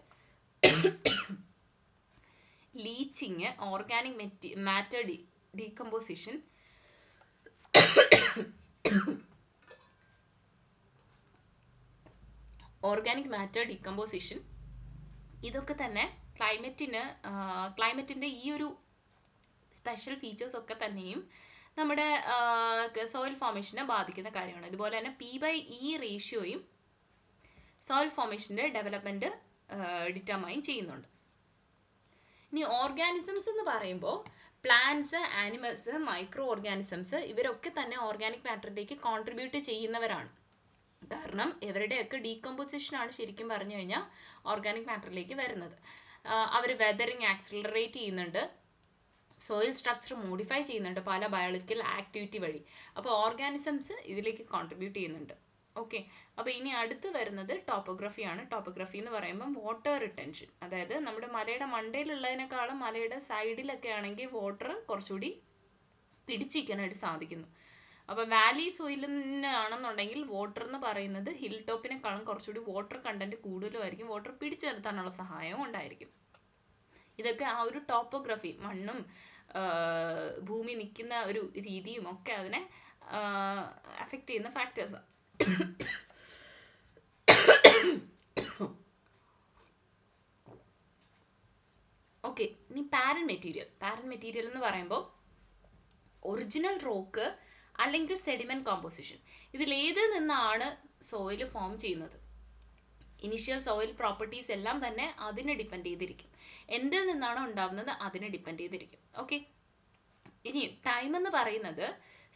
leaching, organic matter decomposition, ഇതൊക്കെ തന്നെ ക്ലൈമറ്റിൻ്റെ ഈ ഒരു സ്പെഷ്യൽ ഫീച്ചേഴ്സ് ഒക്കെ തന്നെയും നമ്മുടെ സോയിൽ ഫോർമേഷനെ ബാധിക്കുന്ന കാര്യമാണ്. ഇതുപോലെ തന്നെ P/E റേഷ്യോയും സോയിൽ ഫോർമേഷൻ്റെ ഡെവലപ്മെൻറ്റ് ഡിറ്റർമൈൻ ചെയ്യുന്നുണ്ട്. ഇനി ഓർഗാനിസംസ് എന്ന് പറയുമ്പോൾ പ്ലാന്റ്സ്, ആനിമൽസ്, മൈക്രോ ഓർഗാനിസംസ് ഇവരൊക്കെ തന്നെ ഓർഗാനിക് മാറ്ററിലേക്ക് കോൺട്രിബ്യൂട്ട് ചെയ്യുന്നവരാണ്. കാരണം ഇവരുടെയൊക്കെ ഡീകമ്പോസിഷനാണ് ശരിക്കും പറഞ്ഞു കഴിഞ്ഞാൽ ഓർഗാനിക് മാറ്ററിലേക്ക് വരുന്നത്. അവർ വെതറിങ് ആക്സിലറേറ്റ് ചെയ്യുന്നുണ്ട്, സോയിൽ സ്ട്രക്ചർ മോഡിഫൈ ചെയ്യുന്നുണ്ട് പല ബയോളജിക്കൽ ആക്ടിവിറ്റി വഴി. അപ്പോൾ ഓർഗാനിസംസ് ഇതിലേക്ക് കോൺട്രിബ്യൂട്ട് ചെയ്യുന്നുണ്ട്. ഓക്കെ, അപ്പോൾ ഇനി അടുത്ത് വരുന്നത് ടോപ്പോഗ്രഫിയാണ്. ടോപ്പോഗ്രഫി എന്ന് പറയുമ്പോൾ വാട്ടർ റിട്ടൻഷൻ, അതായത് നമ്മുടെ മലയുടെ മണ്ടയിലുള്ളതിനേക്കാളും മലയുടെ സൈഡിലൊക്കെ ആണെങ്കിൽ വാട്ടർ കുറച്ചുകൂടി പിടിച്ചിരിക്കാനായിട്ട് സാധിക്കുന്നു. അപ്പോൾ വാലി സോയിലിനാണെന്നുണ്ടെങ്കിൽ വാട്ടർ എന്ന് പറയുന്നത് ഹിൽ ടോപ്പിനേക്കാളും കുറച്ചുകൂടി വാട്ടർ കണ്ടന്റ് കൂടുതലുമായിരിക്കും, വാട്ടർ പിടിച്ചു നിർത്താനുള്ള സഹായവും ഉണ്ടായിരിക്കും. ഇതൊക്കെ ആ ഒരു ടോപ്പോഗ്രഫി, മണ്ണും ഭൂമി നിൽക്കുന്ന ഒരു രീതിയും ഒക്കെ അതിനെ അഫക്റ്റ് ചെയ്യുന്ന ഫാക്ടേഴ്സാണ്. ഓക്കെ, ഇനി പാരന്റ് മെറ്റീരിയൽ എന്ന് പറയുമ്പോൾ ഒറിജിനൽ റോക്ക് അല്ലെങ്കിൽ സെഡിമെന്റ് കോമ്പോസിഷൻ, ഇതിലേതിൽ നിന്നാണ് സോയിൽ ഫോം ചെയ്യുന്നത്. ഇനിഷ്യൽ സോയിൽ പ്രോപ്പർട്ടീസ് എല്ലാം തന്നെ അതിനെ ഡിപ്പെൻഡ് ചെയ്തിരിക്കും. എന്തിൽ നിന്നാണോ ഉണ്ടാവുന്നത് അതിനെ ഡിപ്പെൻഡ് ചെയ്തിരിക്കും. ഓക്കെ, ഇനി ടൈം എന്ന് പറയുന്നത്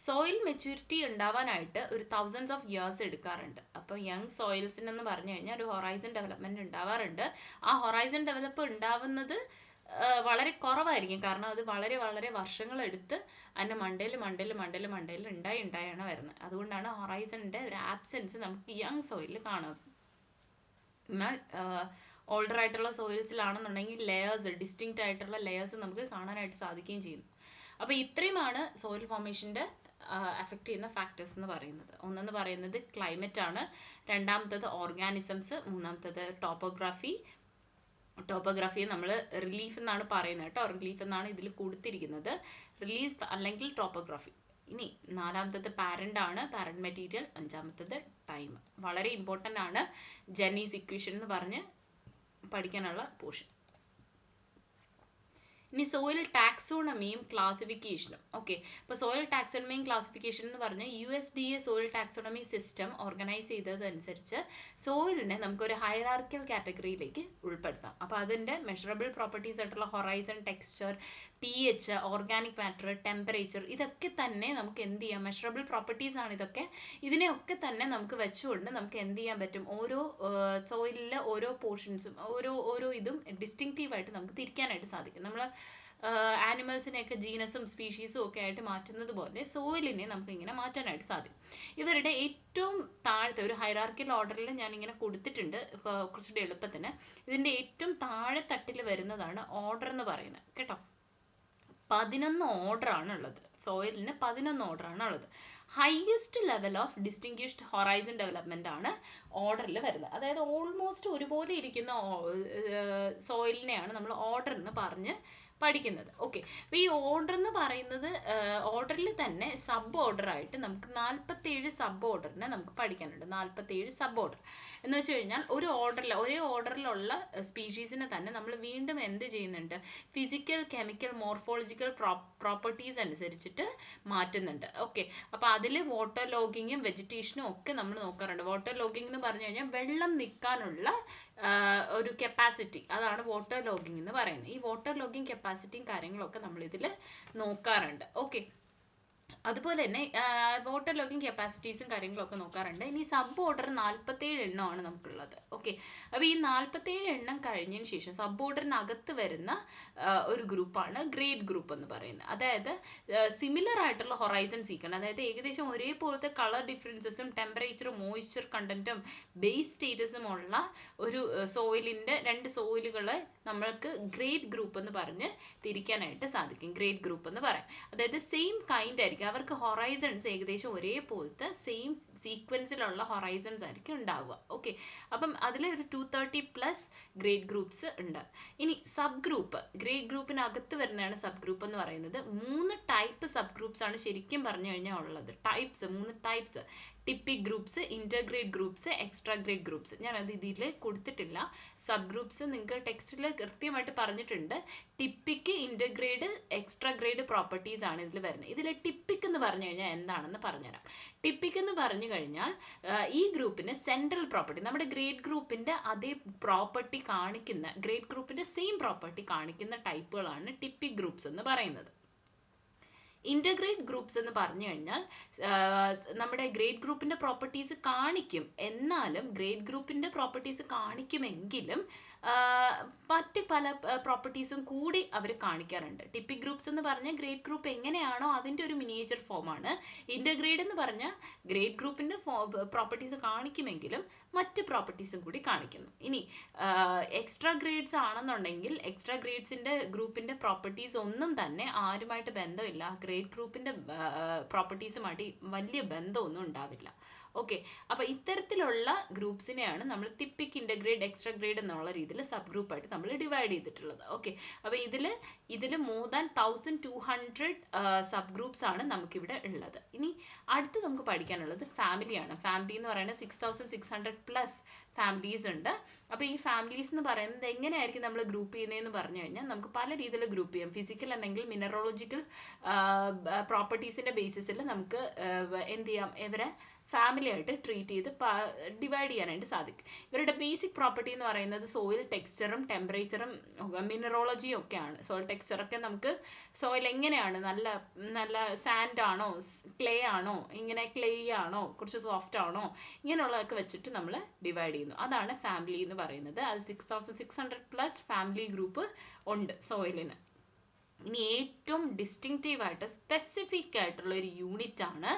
സോയിൽ മെച്യൂരിറ്റി ഉണ്ടാവാനായിട്ട് ഒരു 1000s of years എടുക്കാറുണ്ട്. അപ്പോൾ യങ് സോയിൽസിനെന്ന് പറഞ്ഞു കഴിഞ്ഞാൽ ഒരു ഹൊറൈസൺ ഡെവലപ്മെൻറ്റ് ഉണ്ടാവാറുണ്ട്. ആ ഹൊറൈസൺ ഡെവലപ്പ് ഉണ്ടാവുന്നത് വളരെ കുറവായിരിക്കും, കാരണം അത് വളരെ വളരെ വർഷങ്ങളെടുത്ത് അതിൻ്റെ മണ്ടയിൽ ഉണ്ടായാണ് വരുന്നത്. അതുകൊണ്ടാണ് ഹൊറൈസണിൻ്റെ ഒരു ആബ്സെൻസ് നമുക്ക് യങ് സോയിലിൽ കാണുന്നത്. എന്നാൽ ഓൾഡർ ആയിട്ടുള്ള സോയിൽസിലാണെന്നുണ്ടെങ്കിൽ ഡിസ്റ്റിങ്ക്റ്റ് ആയിട്ടുള്ള ലെയേഴ്സ് നമുക്ക് കാണാനായിട്ട് സാധിക്കുകയും ചെയ്യുന്നു. അപ്പോൾ ഇത്രയുമാണ് സോയിൽ ഫോർമേഷൻ്റെ അഫക്റ്റ് ചെയ്യുന്ന ഫാക്ടേഴ്സ് എന്ന് പറയുന്നത്. ഒന്നെന്ന് പറയുന്നത് ക്ലൈമറ്റ് ആണ്, രണ്ടാമത്തത് ഓർഗാനിസംസ്, മൂന്നാമത്തത് ടോപ്പോഗ്രാഫിയെ നമ്മൾ റിലീഫ് എന്നാണ് പറയുന്നത് കേട്ടോ. റിലീഫ് എന്നാണ് ഇതിൽ കൊടുത്തിരിക്കുന്നത്, റിലീഫ് അല്ലെങ്കിൽ ടോപ്പോഗ്രാഫി. ഇനി നാലാമത്തത് പാരൻ്റ് ആണ്, പാരൻ്റ് മെറ്റീരിയൽ. അഞ്ചാമത്തത് ടൈം. വളരെ ഇമ്പോർട്ടൻ്റ് ആണ് ജെന്നീസ് ഇക്വേഷൻ എന്ന് പറഞ്ഞ് പഠിക്കാനുള്ള പോർഷൻ. ഇനി സോയിൽ ടാക്സോണമിയും ക്ലാസിഫിക്കേഷനും. ഓക്കെ, അപ്പോൾ സോയിൽ ടാക്സോണമിയും ക്ലാസിഫിക്കേഷൻ എന്ന് പറഞ്ഞാൽ USDA soil taxonomy system organise ചെയ്തതനുസരിച്ച് സോയിലിനെ നമുക്കൊരു ഹൈറാർക്കിയൽ കാറ്റഗറിയിലേക്ക് ഉൾപ്പെടുത്താം. അപ്പോൾ അതിൻ്റെ മെഷറബിൾ പ്രോപ്പർട്ടീസ് ആയിട്ടുള്ള horizon, texture, pH, organic matter, temperature, ഇതൊക്കെ തന്നെ നമുക്ക് എന്ത് ചെയ്യാം, മെഷറബിൾ പ്രോപ്പർട്ടീസ് ആണ് ഇതൊക്കെ. ഇതിനെയൊക്കെ തന്നെ നമുക്ക് വെച്ചുകൊണ്ട് നമുക്ക് എന്ത് ചെയ്യാൻ പറ്റും, ഓരോ സോയിലിലെ ഓരോ പോർഷൻസും ഓരോ ഇതും ഡിസ്റ്റിങ്റ്റീവായിട്ട് നമുക്ക് തിരിക്കാനായിട്ട് സാധിക്കും. നമ്മൾ ആനിമൽസിനെയൊക്കെ ജീനസും സ്പീഷീസും ഒക്കെ ആയിട്ട് മാറ്റുന്നത് പോലെ സോയിലിനെ നമുക്ക് ഇങ്ങനെ മാറ്റാനായിട്ട് സാധിക്കും. ഇവരുടെ ഏറ്റവും താഴത്തെ ഒരു ഹൈറാർക്കിയൽ ഓർഡറിൽ ഞാനിങ്ങനെ കൊടുത്തിട്ടുണ്ട് കുറച്ചുകൂടി എളുപ്പത്തിന്. ഇതിൻ്റെ ഏറ്റവും താഴെ തട്ടിൽ വരുന്നതാണ് ഓർഡർ എന്ന് പറയുന്നത് കേട്ടോ. 11 ഓർഡറാണ് ഉള്ളത്, സോയിലിന് 11 ഓർഡറാണ് ഉള്ളത്. Highest level of distinguished horizon development ആണ് ഓർഡറിൽ വരുന്നത്. അതായത് ഓൾമോസ്റ്റ് ഒരുപോലെ ഇരിക്കുന്ന സോയിലിനെയാണ് നമ്മൾ ഓർഡർ എന്ന് പറഞ്ഞ് പഠിക്കുന്നത്. ഓക്കെ, അപ്പോൾ ഈ ഓർഡർ എന്ന് പറയുന്നത് ഓർഡറിൽ തന്നെ സബ് ഓർഡറായിട്ട് നമുക്ക് 47 സബ് ഓർഡറിനെ നമുക്ക് പഠിക്കാനുണ്ട്. 47 സബ് ഓർഡർ എന്ന് വെച്ച് കഴിഞ്ഞാൽ ഒരേ ഓർഡറിലുള്ള സ്പീഷീസിനെ തന്നെ നമ്മൾ വീണ്ടും എന്ത് ചെയ്യുന്നുണ്ട്, ഫിസിക്കൽ, കെമിക്കൽ, മോർഫോളജിക്കൽ പ്രോപ്പർട്ടീസ് അനുസരിച്ചിട്ട് മാറ്റുന്നുണ്ട്. ഓക്കെ, അപ്പോൾ അതിൽ വാട്ടർ ലോഗിങ്ങും വെജിറ്റേഷനും ഒക്കെ നമ്മൾ നോക്കാറുണ്ട്. വാട്ടർ ലോഗിങ് എന്ന് പറഞ്ഞു കഴിഞ്ഞാൽ വെള്ളം നിൽക്കാനുള്ള ഒരു കപ്പാസിറ്റി, അതാണ് വാട്ടർ ലോഗിങ് എന്ന് പറയുന്നത്. ഈ വാട്ടർ ലോഗിങ് കപ്പാസിറ്റിയും കാര്യങ്ങളൊക്കെ നമ്മളിതിൽ നോക്കാറുണ്ട്. ഓക്കെ, അതുപോലെ തന്നെ വാട്ടർ ലോഗിങ് കപ്പാസിറ്റീസും കാര്യങ്ങളൊക്കെ നോക്കാറുണ്ട്. ഇനി സബ് ഓർഡർ 47 എണ്ണമാണ് നമുക്കുള്ളത്. ഓക്കെ, അപ്പോൾ ഈ 47 എണ്ണം കഴിഞ്ഞതിന് ശേഷം സബ് ഓർഡറിനകത്ത് വരുന്ന ഒരു ഗ്രൂപ്പാണ് ഗ്രേഡ് ഗ്രൂപ്പ് എന്ന് പറയുന്നത്. അതായത് സിമിലർ ആയിട്ടുള്ള ഹൊറൈസൺ സീക്വൻസ്, അതായത് ഏകദേശം ഒരേപോലത്തെ കളർ ഡിഫറൻസസും ടെമ്പറേച്ചറും മോയ്സ്ചർ കണ്ടൻറ്റും ബേസ് സ്റ്റേറ്റസും ഉള്ള ഒരു സോയിലിൻ്റെ 2 സോയിലുകളെ നമ്മൾക്ക് ഗ്രേഡ് ഗ്രൂപ്പ് എന്ന് പറഞ്ഞ് തിരിക്കാനായിട്ട് സാധിക്കും. ഗ്രേഡ് ഗ്രൂപ്പ് എന്ന് പറയാം. അതായത് സെയിം കൈൻഡ് ആയിരിക്കും, അവർക്ക് ഹൊറൈസൺസ് ഏകദേശം ഒരേപോലത്തെ സെയിം സീക്വൻസിലുള്ള ഹൊറൈസൺസ് ആയിരിക്കും ഉണ്ടാവുക. ഓക്കെ, അപ്പം അതിൽ ഒരു 230+ ഗ്രേഡ് ഗ്രൂപ്പ്സ് ഉണ്ട്. ഇനി സബ് ഗ്രൂപ്പ്, ഗ്രേഡ് ഗ്രൂപ്പിനകത്ത് വരുന്നതാണ് സബ് ഗ്രൂപ്പ് എന്ന് പറയുന്നത്. 3 ടൈപ്പ് സബ് ഗ്രൂപ്പ്സ് ആണ് ശരിക്കും പറഞ്ഞു കഴിഞ്ഞാൽ ഉള്ളത്. 3 types: typic groups, intergrade groups, extragrade groups. ഞാനത് ഇതിൽ കൊടുത്തിട്ടില്ല. സബ് ഗ്രൂപ്പ്സ് നിങ്ങൾക്ക് ടെക്സ്റ്റിൽ കൃത്യമായിട്ട് പറഞ്ഞിട്ടുണ്ട്. Typic, intergrade, extragrade properties ആണ് ഇതിൽ വരുന്നത്. ഇതിൽ ടിപ്പിക് എന്ന് പറഞ്ഞു കഴിഞ്ഞാൽ എന്താണെന്ന് പറഞ്ഞുതരാം. ടിപ്പിക് എന്ന് പറഞ്ഞു കഴിഞ്ഞാൽ ഈ ഗ്രൂപ്പിന് സെൻട്രൽ പ്രോപ്പർട്ടി, നമ്മുടെ ഗ്രേഡ് ഗ്രൂപ്പിൻ്റെ അതേ പ്രോപ്പർട്ടി കാണിക്കുന്ന, ഗ്രേഡ് ഗ്രൂപ്പിൻ്റെ സെയിം പ്രോപ്പർട്ടി കാണിക്കുന്ന ടൈപ്പുകളാണ് ടിപ്പിക് ഗ്രൂപ്പ്സ് എന്ന് പറയുന്നത്. ഇന്റർഗ്രേഡ് ഗ്രൂപ്പ്സ് എന്ന് പറഞ്ഞു കഴിഞ്ഞാൽ നമ്മുടെ ഗ്രേഡ് ഗ്രൂപ്പിൻ്റെ പ്രോപ്പർട്ടീസ് കാണിക്കും, എന്നാലും ഗ്രേഡ് ഗ്രൂപ്പിൻ്റെ പ്രോപ്പർട്ടീസ് കാണിക്കുമെങ്കിലും മറ്റ് പല പ്രോപ്പർട്ടീസും കൂടി അവർ കാണിക്കാറുണ്ട്. ടിപ്പിക് ഗ്രൂപ്പ്സ് എന്ന് പറഞ്ഞാൽ ഗ്രേഡ് ഗ്രൂപ്പ് എങ്ങനെയാണോ അതിൻ്റെ ഒരു മിനിയേച്ചർ ഫോമാണ്. ഇന്റർഗ്രേഡ് എന്ന് പറഞ്ഞാൽ ഗ്രേഡ് ഗ്രൂപ്പിൻ്റെ പ്രോപ്പർട്ടീസ് കാണിക്കുമെങ്കിലും മറ്റ് പ്രോപ്പർട്ടീസും കൂടി കാണിക്കുന്നു. ഇനി എക്സ്ട്രാ ഗ്രേഡ്സ് ആണെന്നുണ്ടെങ്കിൽ എക്സ്ട്രാ ഗ്രേഡ്സിൻ്റെ ഗ്രൂപ്പിൻ്റെ പ്രോപ്പർട്ടീസ് ഒന്നും തന്നെ ആരുമായിട്ട് ബന്ധമില്ല, ഗ്രേഡ് ഗ്രൂപ്പിൻ്റെ പ്രോപ്പർട്ടീസുമായിട്ട് വലിയ ബന്ധമൊന്നും ഉണ്ടാവില്ല. ഓക്കെ, അപ്പോൾ ഇത്തരത്തിലുള്ള ഗ്രൂപ്പ്സിനെയാണ് നമ്മൾ ടിപ്പിക്, ഇന്റർഗ്രേഡ്, എക്സ്ട്രാ ഗ്രേഡ് എന്നുള്ള രീതിയിൽ സബ് ഗ്രൂപ്പായിട്ട് നമ്മൾ ഡിവൈഡ് ചെയ്തിട്ടുള്ളത്. ഓക്കെ, അപ്പോൾ ഇതിൽ മോർ ദാൻ 1200 സബ് ഗ്രൂപ്പ്സ് ആണ് നമുക്കിവിടെ ഉള്ളത്. ഇനി അടുത്ത് നമുക്ക് പഠിക്കാനുള്ളത് ഫാമിലിയാണ്. ഫാമിലി എന്ന് പറയുന്നത് 6600+ ഫാമിലീസ് ഉണ്ട്. അപ്പോൾ ഈ ഫാമിലീസ് എന്ന് പറയുന്നത് എങ്ങനെയായിരിക്കും നമ്മൾ ഗ്രൂപ്പ് ചെയ്യുന്നതെന്ന് പറഞ്ഞു കഴിഞ്ഞാൽ നമുക്ക് പല രീതിയിൽ ഗ്രൂപ്പ് ചെയ്യാം. ഫിസിക്കൽ അല്ലെങ്കിൽ മിനറോളജിക്കൽ പ്രോപ്പർട്ടീസിൻ്റെ ബേസിസിൽ നമുക്ക് എന്ത് ചെയ്യാം, ഇവരെ ഫാമിലി ആയിട്ട് ട്രീറ്റ് ചെയ്ത് ഡിവൈഡ് ചെയ്യാനായിട്ട് സാധിക്കും. ഇവരുടെ ബേസിക് പ്രോപ്പർട്ടി എന്ന് പറയുന്നത് സോയിൽ ടെക്സ്ചറും ടെമ്പറേച്ചറും മിനറോളജിയും ഒക്കെയാണ്. സോയിൽ ടെക്സ്ചറൊക്കെ നമുക്ക് സോയിൽ എങ്ങനെയാണ്, നല്ല സാൻഡ് ആണോ, ക്ലേ ആണോ, ഇങ്ങനെ ക്ലേ ആണോ, കുറച്ച് സോഫ്റ്റ് ആണോ, ഇങ്ങനെയുള്ളതൊക്കെ വെച്ചിട്ട് നമ്മൾ ഡിവൈഡ് ചെയ്യുന്നു. അതാണ് ഫാമിലി എന്ന് പറയുന്നത്. അത് 6600+ ഫാമിലി ഗ്രൂപ്പ് ഉണ്ട് സോയിലിന്. ഇനി ഏറ്റവും ഡിസ്റ്റിങ്റ്റീവായിട്ട് സ്പെസിഫിക് ആയിട്ടുള്ള ഒരു യൂണിറ്റ് ആണ്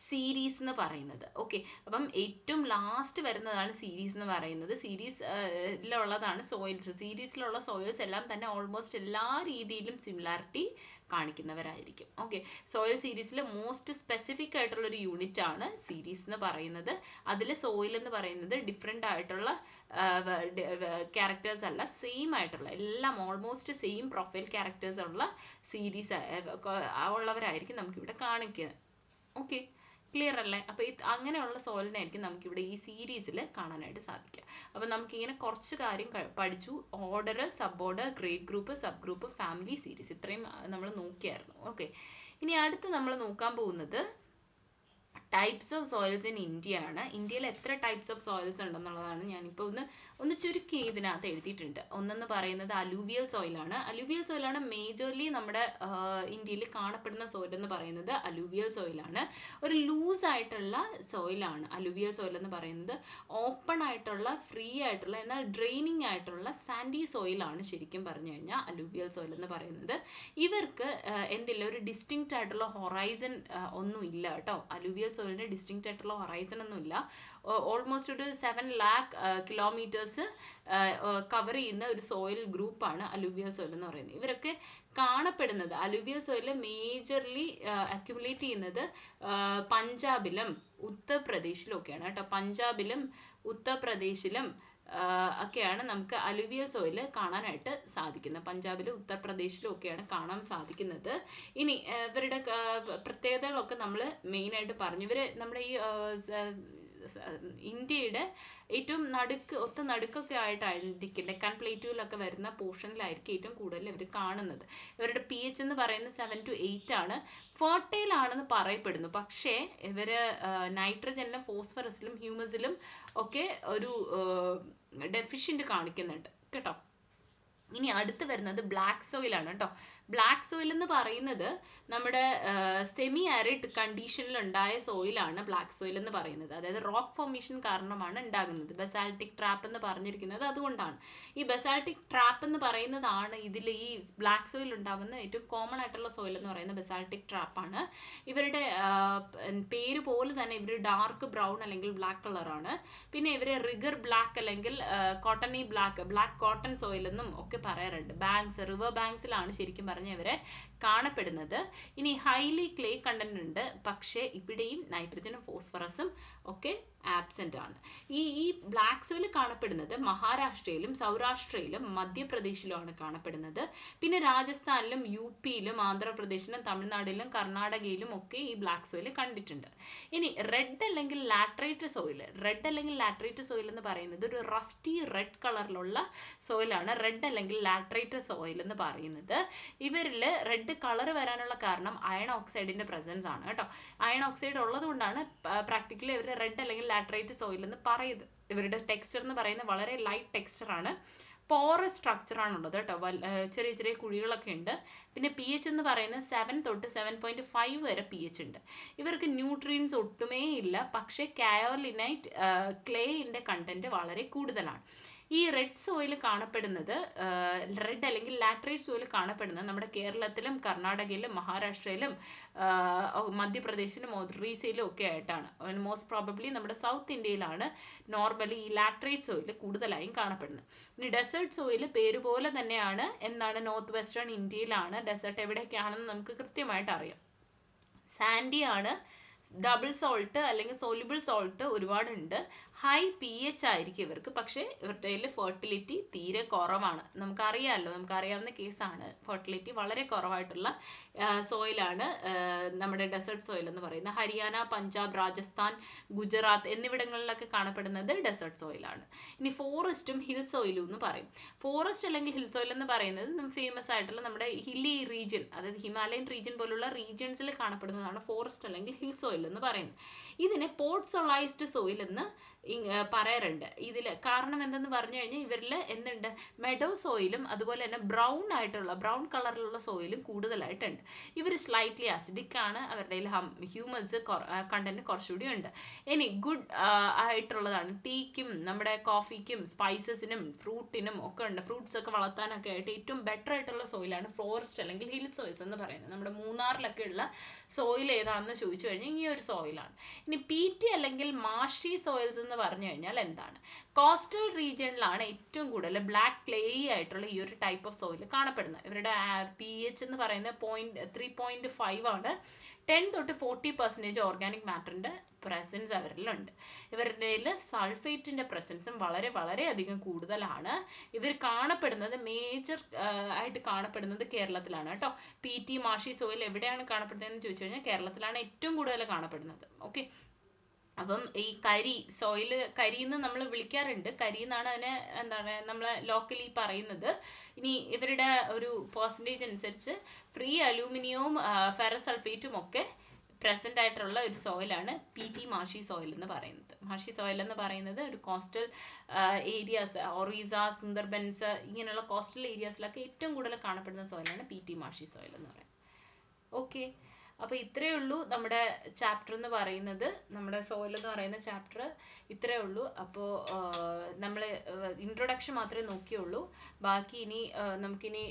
സീരീസ് എന്ന് പറയുന്നത്. ഓക്കെ, അപ്പം ഏറ്റവും ലാസ്റ്റ് വരുന്നതാണ് സീരീസ് എന്ന് പറയുന്നത്. സീരീസിലുള്ളതാണ് സോയിൽസ്. സീരീസിലുള്ള സോയിൽസ് എല്ലാം തന്നെ ഓൾമോസ്റ്റ് എല്ലാ രീതിയിലും സിമിലാരിറ്റി കാണിക്കുന്നവരായിരിക്കും. ഓക്കെ, സോയിൽ സീരീസിൽ മോസ്റ്റ് സ്പെസിഫിക് ആയിട്ടുള്ളൊരു യൂണിറ്റ് ആണ് സീരീസ് എന്ന് പറയുന്നത്. അതിൽ സോയിൽ എന്ന് പറയുന്നത് ഡിഫറെൻ്റ് ആയിട്ടുള്ള ക്യാരക്ടേഴ്സ് അല്ല, സെയിം ആയിട്ടുള്ള എല്ലാം ഓൾമോസ്റ്റ് സെയിം പ്രൊഫൈൽ ക്യാരക്ടേഴ്സ് ഉള്ള സീരീസ് ഉള്ളവരായിരിക്കും നമുക്കിവിടെ കാണിക്കുക. ഓക്കെ, ക്ലിയർ അല്ലേ? അപ്പോൾ അങ്ങനെയുള്ള സോയിലിനായിരിക്കും നമുക്കിവിടെ ഈ സീരീസിൽ കാണാനായിട്ട് സാധിക്കുക. അപ്പോൾ നമുക്കിങ്ങനെ കുറച്ച് കാര്യം പഠിച്ചു. Order, sub order, grade group, sub group, family, series, ഇത്രയും നമ്മൾ നോക്കിയായിരുന്നു. ഓക്കെ, ഇനി അടുത്ത് നമ്മൾ നോക്കാൻ പോകുന്നത് types of soils in India ആണ്. ഇന്ത്യയിൽ എത്ര ടൈപ്സ് ഓഫ് സോയിൽസ് ഉണ്ടെന്നുള്ളതാണ് ഞാനിപ്പോൾ ഒന്ന് ചുരുക്കി ഇതിനകത്ത് എഴുതിയിട്ടുണ്ട്. ഒന്നെന്ന് പറയുന്നത് അലൂവിയൽ സോയിലാണ്. അലൂവിയൽ സോയിലാണ് മേജർലി നമ്മുടെ ഇന്ത്യയിൽ കാണപ്പെടുന്ന സോയിൽ എന്ന് പറയുന്നത് അലൂവിയൽ സോയിലാണ്. ഒരു ലൂസ് ആയിട്ടുള്ള സോയിലാണ് അലൂവിയൽ സോയിൽ എന്ന് പറയുന്നത്. ഓപ്പൺ ആയിട്ടുള്ള, ഫ്രീ ആയിട്ടുള്ള, എന്നാൽ ഡ്രെയിനിങ് ആയിട്ടുള്ള സാൻഡി സോയിലാണ് ശരിക്കും പറഞ്ഞു കഴിഞ്ഞാൽ അലൂവിയൽ സോയിൽ എന്ന് പറയുന്നത്. ഇവർക്ക് എന്തില്ല, ഒരു ഡിസ്റ്റിങ്ക്റ്റ് ആയിട്ടുള്ള ഹൊറൈസൺ ഒന്നും ഇല്ല കേട്ടോ. അലൂവിയൽ സോയിലിന് ഡിസ്റ്റിങ്ക്റ്റ് ആയിട്ടുള്ള ഹൊറൈസൺ ഒന്നും ഇല്ല. ഓൾമോസ്റ്റ് ഒരു 7 lakh കിലോമീറ്റേഴ്സ് കവർ ചെയ്യുന്ന ഒരു സോയിൽ ഗ്രൂപ്പാണ് അലൂവിയൽ സോയിൽ എന്ന് പറയുന്നത്. ഇവരൊക്കെ കാണപ്പെടുന്നത് അലൂവിയൽ സോയിൽ മേജർലി അക്യുമുലേറ്റ് ചെയ്യുന്നത് പഞ്ചാബിലും ഉത്തർപ്രദേശിലും ഒക്കെയാണ് കേട്ടോ. പഞ്ചാബിലും ഉത്തർപ്രദേശിലും ഒക്കെയാണ് നമുക്ക് അലൂവിയൽ സോയിൽ കാണാനായിട്ട് സാധിക്കുന്നത്. പഞ്ചാബിലും ഉത്തർപ്രദേശിലും ഒക്കെയാണ് കാണാൻ സാധിക്കുന്നത്. ഇനി ഇവരുടെ പ്രത്യേകതകളൊക്കെ നമ്മൾ മെയിനായിട്ട് പറഞ്ഞു. ഇവർ നമ്മുടെ ഈ ഇന്ത്യയുടെ ഏറ്റവും ഒത്ത നടുക്കൊക്കെ ആയിട്ടായിരിക്കും ഡെക്കാൻ പ്ലേറ്റുകളൊക്കെ വരുന്ന പോർഷനിലായിരിക്കും ഏറ്റവും കൂടുതൽ ഇവർ കാണുന്നത്. ഇവരുടെ pH എന്ന് പറയുന്നത് 7 to 8 ആണ്. ഫെർട്ടൈൽ ആണെന്ന് പറയപ്പെടുന്നു. പക്ഷേ ഇവർ നൈട്രജനിലും ഫോസ്ഫറസിലും ഹ്യൂമസിലും ഒക്കെ ഒരു ഡെഫിഷ്യൻ്റ് കാണിക്കുന്നുണ്ട് കേട്ടോ. ഇനി അടുത്ത് വരുന്നത് ബ്ലാക്ക് സോയിലാണ് കേട്ടോ. ബ്ലാക്ക് സോയിൽ എന്ന് പറയുന്നത് നമ്മുടെ സെമി ആരിഡ് കണ്ടീഷനിലുണ്ടായ സോയിലാണ് ബ്ലാക്ക് സോയിൽ എന്ന് പറയുന്നത്. അതായത് റോക്ക് ഫോർമേഷൻ കാരണമാണ് ഉണ്ടാകുന്നത്. ബസാൾട്ടിക് ട്രാപ്പ് എന്ന് പറഞ്ഞിരിക്കുന്നത് അതുകൊണ്ടാണ്. ഈ ബസാൾട്ടിക് ട്രാപ്പ് എന്ന് പറയുന്നതാണ് ഇതിൽ ഈ ബ്ലാക്ക് സോയിൽ ഉണ്ടാകുന്ന ഏറ്റവും കോമൺ ആയിട്ടുള്ള സോയിൽ എന്ന് പറയുന്നത് ബസാൾട്ടിക് ട്രാപ്പാണ്. ഇവരുടെ പേര് പോലെ തന്നെ ഇവർ ഡാർക്ക് ബ്രൗൺ അല്ലെങ്കിൽ ബ്ലാക്ക് കളറാണ്. പിന്നെ ഇവർ റിഗർ ബ്ലാക്ക് അല്ലെങ്കിൽ കോട്ടണി ബ്ലാക്ക് കോട്ടൺ സോയിൽ എന്നും ഒക്കെ പറയാറുണ്ട്. റിവർ ബാങ്ക്സിലാണ് ശരിക്കും പറഞ്ഞ ഇവരെ കാണപ്പെടുന്നത്. ഇനി ഹൈലി ക്ലേ കണ്ടന്റ് ഉണ്ട്, പക്ഷേ ഇവിടെയും നൈട്രജനും ഫോസ്ഫറസും ഒക്കെ ആബ്സെന്റ് ആണ്. ഈ ബ്ലാക്ക് സോയിൽ കാണപ്പെടുന്നത് മഹാരാഷ്ട്രയിലും സൗരാഷ്ട്രയിലും മധ്യപ്രദേശിലുമാണ് കാണപ്പെടുന്നത്. പിന്നെ രാജസ്ഥാനിലും UP-യിലും ആന്ധ്രാപ്രദേശിലും തമിഴ്നാട്ടിലും കർണാടകയിലും ഒക്കെ ഈ ബ്ലാക്ക് സോയിൽ കണ്ടിട്ടുണ്ട്. ഇനി റെഡ് അല്ലെങ്കിൽ ലാട്രൈറ്റ് സോയിൽ എന്ന് പറയുന്നത് ഒരു റസ്റ്റി റെഡ് കളറിലുള്ള സോയിലാണ് റെഡ് അല്ലെങ്കിൽ ലാട്രൈറ്റ് സോയിൽ എന്ന് പറയുന്നത്. ഇവരിൽ റെഡ് കളർ വരാനുള്ള കാരണം അയൺ ഓക്സൈഡിന്റെ പ്രസൻസ് ആണ് കേട്ടോ. അയൺ ഓക്സൈഡ് ഉള്ളത് കൊണ്ടാണ് പ്രാക്ടിക്കലി ഇവർ റെഡ് അല്ലെങ്കിൽ ലാട്രൈറ്റ് സോയിൽ എന്ന് പറയുന്നത്. ഇവരുടെ ടെക്സ്ചർ എന്ന് പറയുന്നത് വളരെ ലൈറ്റ് ടെക്സ്ചറാണ്. പോറസ് സ്ട്രക്ചറാണുള്ളത് കേട്ടോ. ചെറിയ ചെറിയ കുഴികളൊക്കെ ഉണ്ട്. പിന്നെ pH എന്ന് പറയുന്നത് 7 തൊട്ട് 7.5 വരെ pH ഉണ്ട്. ഇവർക്ക് ന്യൂട്രിയൻസ് ഒട്ടുമേ ഇല്ല, പക്ഷേ കയോലിനൈറ്റ് ക്ലേയിൻ്റെ കണ്ടന്റ് വളരെ കൂടുതലാണ്. ഈ റെഡ് സോയിൽ കാണപ്പെടുന്നത് റെഡ് അല്ലെങ്കിൽ ലാട്രൈറ്റ് സോയിൽ കാണപ്പെടുന്നത് നമ്മുടെ കേരളത്തിലും കർണാടകയിലും മഹാരാഷ്ട്രയിലും മധ്യപ്രദേശിലും ഒറീസയിലും ഒക്കെ ആയിട്ടാണ്. മോസ്റ്റ് പ്രോബബ്ലി നമ്മുടെ സൗത്ത് ഇന്ത്യയിലാണ് നോർമലി ഈ ലാട്രൈറ്റ് സോയിൽ കൂടുതലായും കാണപ്പെടുന്നത്. ഇനി ഡെസേർട്ട് സോയിൽ പേര് പോലെ തന്നെയാണ്. എന്താണ്, നോർത്ത് വെസ്റ്റേൺ ഇന്ത്യയിലാണ്. ഡെസേർട്ട് എവിടെയൊക്കെയാണെന്ന് നമുക്ക് കൃത്യമായിട്ട് അറിയാം. സാൻഡി ആണ്. ഡബിൾ സോൾട്ട് അല്ലെങ്കിൽ സോല്യൂബിൾ സോൾട്ട് ഒരുപാടുണ്ട്. ഹൈ pH ആയിരിക്കും ഇവർക്ക്, പക്ഷേ ഇവരുടെ ഫെർട്ടിലിറ്റി തീരെ കുറവാണ്. നമുക്കറിയാവുന്ന കേസാണ്. ഫെർട്ടിലിറ്റി വളരെ കുറവായിട്ടുള്ള സോയിലാണ് നമ്മുടെ ഡെസേർട്ട് സോയിൽ എന്ന് പറയുന്നത്. ഹരിയാന, പഞ്ചാബ്, രാജസ്ഥാൻ, ഗുജറാത്ത് എന്നിവിടങ്ങളിലൊക്കെ കാണപ്പെടുന്നത് ഡെസേർട്ട് സോയിലാണ്. ഇനി ഫോറസ്റ്റും ഹിൽ സോയിലും എന്ന് പറയും. ഫോറസ്റ്റ് അല്ലെങ്കിൽ ഹിൽ സോയിൽ എന്ന് പറയുന്നത് ഫേമസ് ആയിട്ടുള്ള നമ്മുടെ ഹില്ലി റീജിയൻ, അതായത് ഹിമാലയൻ റീജിയൻ പോലുള്ള റീജിയൻസിൽ കാണപ്പെടുന്നതാണ് ഫോറസ്റ്റ് അല്ലെങ്കിൽ ഹിൽ സോയിൽ എന്ന് പറയുന്നത്. ഇതിനെ പോട്ട്സോളൈസ്ഡ് സോയിൽ എന്ന് പറയാറുണ്ട്. ഇതിൽ കാരണം എന്തെന്ന് പറഞ്ഞു കഴിഞ്ഞാൽ ഇവരിൽ എന്തുണ്ട്, മെഡോ സോയിലും അതുപോലെ തന്നെ ബ്രൗൺ കളറിലുള്ള സോയിലും കൂടുതലായിട്ടുണ്ട്. ഇവർ സ്ലൈറ്റ്ലി അസിഡിക് ആണ്. അവരുടെ ഹ്യൂമസ് കണ്ടന്റ് കുറച്ചുകൂടി ഉണ്ട്. ഇനി ഗുഡ് ആയിട്ടുള്ളതാണ്. ടീക്കും നമ്മുടെ കോഫിക്കും സ്പൈസസിനും ഫ്രൂട്ടിനും ഒക്കെ ഉണ്ട്. ഫ്രൂട്ട്സ് ഒക്കെ വളർത്താനൊക്കെ ആയിട്ട് ഏറ്റവും ബെറ്റർ ആയിട്ടുള്ള സോയിലാണ് ഫോറസ്റ്റ് അല്ലെങ്കിൽ ഹിൽ സോയിൽസ് എന്ന് പറയുന്നത്. നമ്മുടെ മൂന്നാറിലൊക്കെ ഉള്ള സോയിൽ ഏതാണെന്ന് ചോദിച്ചു കഴിഞ്ഞാൽ ഈ ഒരു സോയിലാണ്. ഇനി PT അല്ലെങ്കിൽ മാഷി സോയിൽസ് എന്ന് പറഞ്ഞു കഴിഞ്ഞാൽ എന്താണ്? കോസ്റ്റൽ റീജിയനിലാണ് ഏറ്റവും കൂടുതൽ ബ്ലാക്ക് ക്ലേ ആയിട്ടുള്ള ഈ ഒരു ടൈപ്പ് ഓഫ് സോയിൽ കാണപ്പെടുന്നത്. ഇവരുടെ pH എന്ന് പറയുന്നത് 3.5 ആണ്. 10 തൊട്ട് 40% ഓർഗാനിക് മാറ്ററിൻ്റെ പ്രസൻസ് അവരിലുണ്ട്. ഇവരുടെ സൾഫേറ്റിൻ്റെ പ്രസൻസും വളരെ വളരെ അധികം കൂടുതലാണ്. ഇവർ കാണപ്പെടുന്നത് മേജർ ആയിട്ട് കാണപ്പെടുന്നത് കേരളത്തിലാണ് കേട്ടോ. PT മാഷി സോയിൽ എവിടെയാണ് കാണപ്പെടുന്നതെന്ന് ചോദിച്ചു കഴിഞ്ഞാൽ കേരളത്തിലാണ് ഏറ്റവും കൂടുതൽ കാണപ്പെടുന്നത്. ഓക്കെ, അപ്പം ഈ സോയിൽ കരി എന്ന് നമ്മൾ വിളിക്കാറുണ്ട്. കരി എന്നാണ് അതിനെ എന്താണ് നമ്മൾ ലോക്കലി പറയുന്നത്. ഇനി ഇവരുടെ ഒരു പെർസെൻറ്റേജ് അനുസരിച്ച് ഫ്രീ അലൂമിനിയവും ഫെറസ് സൾഫേറ്റും ഒക്കെ പ്രസൻ്റ് ആയിട്ടുള്ള ഒരു സോയിലാണ് PT മാഷി സോയിൽ എന്ന് പറയുന്നത്. മാഷി സോയിൽ എന്ന് പറയുന്നത് ഒരു കോസ്റ്റൽ ഏരിയാസ്, ഒറീസ, സുന്ദർബൻസ് ഇങ്ങനെയുള്ള കോസ്റ്റൽ ഏരിയാസിലൊക്കെ ഏറ്റവും കൂടുതൽ കാണപ്പെടുന്ന സോയിലാണ് PT മാഷി സോയിൽ എന്ന് പറയുന്നത്. ഓക്കെ, അപ്പോൾ ഇത്രയേ ഉള്ളൂ നമ്മുടെ ചാപ്റ്റർ എന്ന് പറയുന്നത്. നമ്മുടെ സോയിൽ എന്ന് പറയുന്ന ചാപ്റ്റർ ഇത്രയേ ഉള്ളൂ. അപ്പോൾ നമ്മൾ ഇൻട്രൊഡക്ഷൻ മാത്രമേ നോക്കിയുള്ളൂ. ബാക്കി ഇനി നമുക്കിനി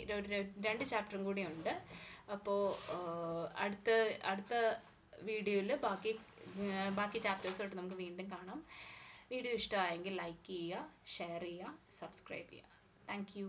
2 ചാപ്റ്ററും കൂടി ഉണ്ട്. അപ്പോൾ അടുത്ത വീഡിയോയിൽ ബാക്കി ചാപ്റ്റേഴ്സായിട്ട് നമുക്ക് വീണ്ടും കാണാം. വീഡിയോ ഇഷ്ടമായെങ്കിൽ ലൈക്ക് ചെയ്യുക, ഷെയർ ചെയ്യുക, സബ്സ്ക്രൈബ് ചെയ്യുക. Thank you.